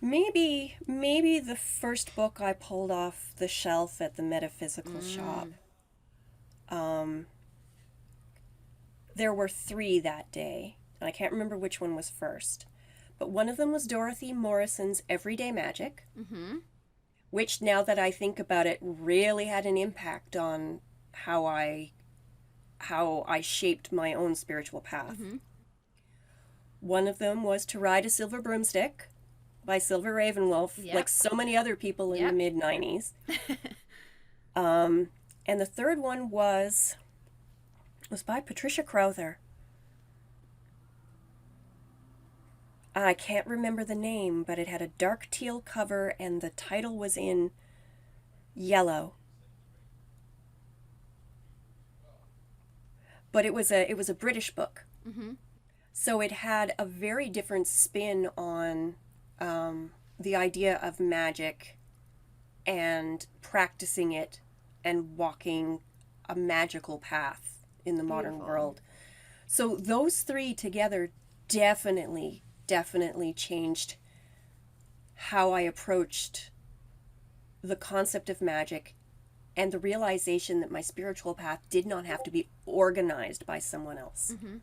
maybe the first book I pulled off the shelf at the metaphysical shop. Um, there were three that day, and I can't remember which one was first. But one of them was Dorothy Morrison's Everyday Magic, Mm-hmm. which now that I think about it really had an impact on how I shaped my own spiritual path. Mm-hmm. One of them was To Ride a Silver Broomstick by Silver Ravenwolf, like Yep. so many other people in the Yep. mid 90s. And the third one was by Patricia Crowther. I can't remember the name, but it had a dark teal cover and the title was in yellow. But it was a British book. Mm-hmm. So it had a very different spin on the idea of magic and practicing it and walking a magical path in the modern Beautiful. world. So those three together definitely changed how I approached the concept of magic and the realization that my spiritual path did not have to be organized by someone else. Mm-hmm.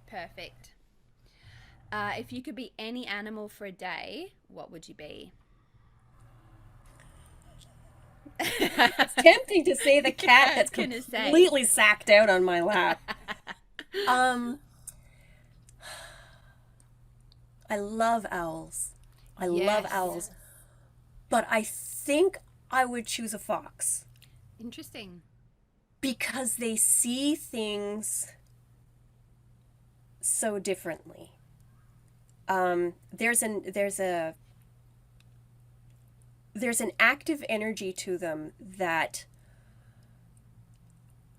Perfect. If you could be any animal for a day, what would you be? It's tempting to say the cat I that's was gonna say. completely sacked out on my lap. Um, I love owls. I love Yes. owls. But I think I would choose a fox Interesting. because they see things so differently. There's an active energy to them that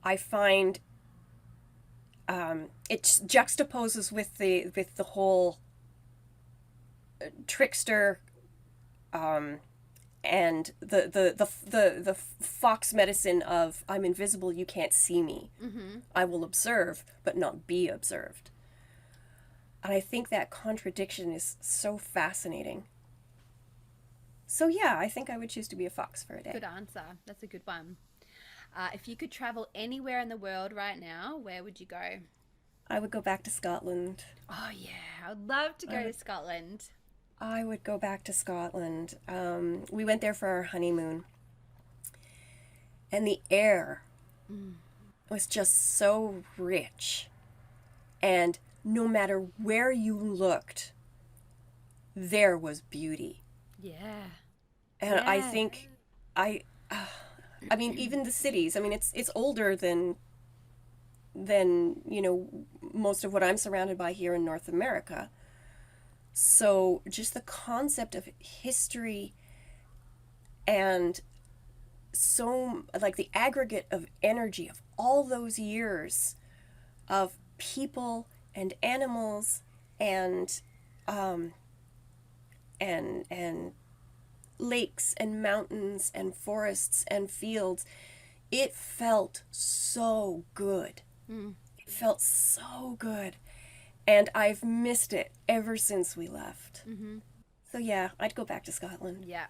I find it juxtaposes with the whole trickster and the fox medicine of I'm invisible, you can't see me. Mm-hmm. I will observe, but not be observed. And I think that contradiction is so fascinating. So yeah, I think I would choose to be a fox for a day. Good answer. That's a good one. If you could travel anywhere in the world right now, where would you go? I would go back to Scotland. Oh yeah, I'd love to go to Scotland. I would go back to Scotland. We went there for our honeymoon. And the air was just so rich. And no matter where you looked, there was beauty. Yeah. And I Yeah. think I I mean even the cities, I mean it's older than most of what I'm surrounded by here in North America. So just the concept of history and so like the aggregate of energy of all those years of people and animals and um and lakes and mountains and forests and fields. It felt so good. It felt so good. And I've missed it ever since we left. So yeah, I'd go back to Scotland. Yeah,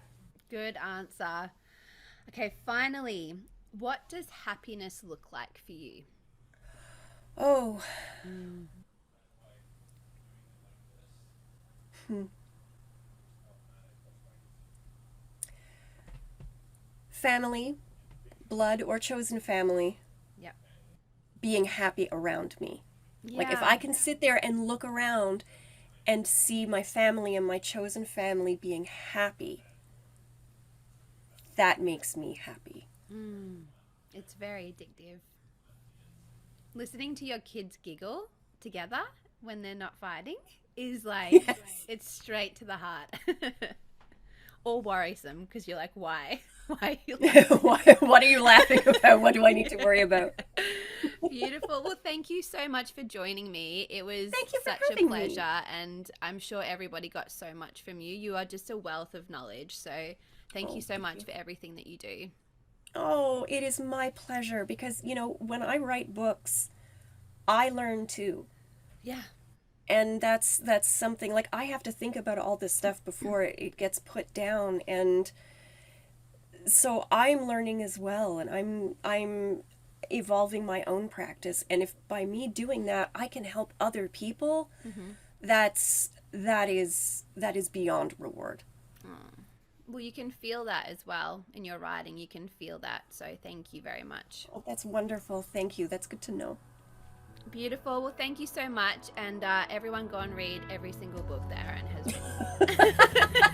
good answer. Okay, finally, what does happiness look like for you? Oh. Family, blood or chosen family, Yep. being happy around me. Like if Yeah. I can sit there and look around and see my family and my chosen family being happy, that makes me happy. It's very addictive. Listening to your kids giggle together when they're not fighting is like, Yes. it's straight to the heart. Or worrisome because you're like, why? Why are you What are you laughing about? What do I need to worry about? Beautiful. Well, thank you so much for joining me. It was Thank you for such a having me. pleasure, and I'm sure everybody got so much from you. You are just a wealth of knowledge. So thank you so much for everything that you do. Oh, it is my pleasure because, when I write books, I learn too. Yeah. And that's something like I have to think about all this stuff before it gets put down, and so I'm learning as well, and I'm evolving my own practice, and if by me doing that I can help other people, that is beyond reward. Well, you can feel that as well in your writing. You can feel that. So thank you very much. Oh, that's wonderful. Thank you. That's good to know. Beautiful. Well, thank you so much. And everyone go and read every single book that Arin has written.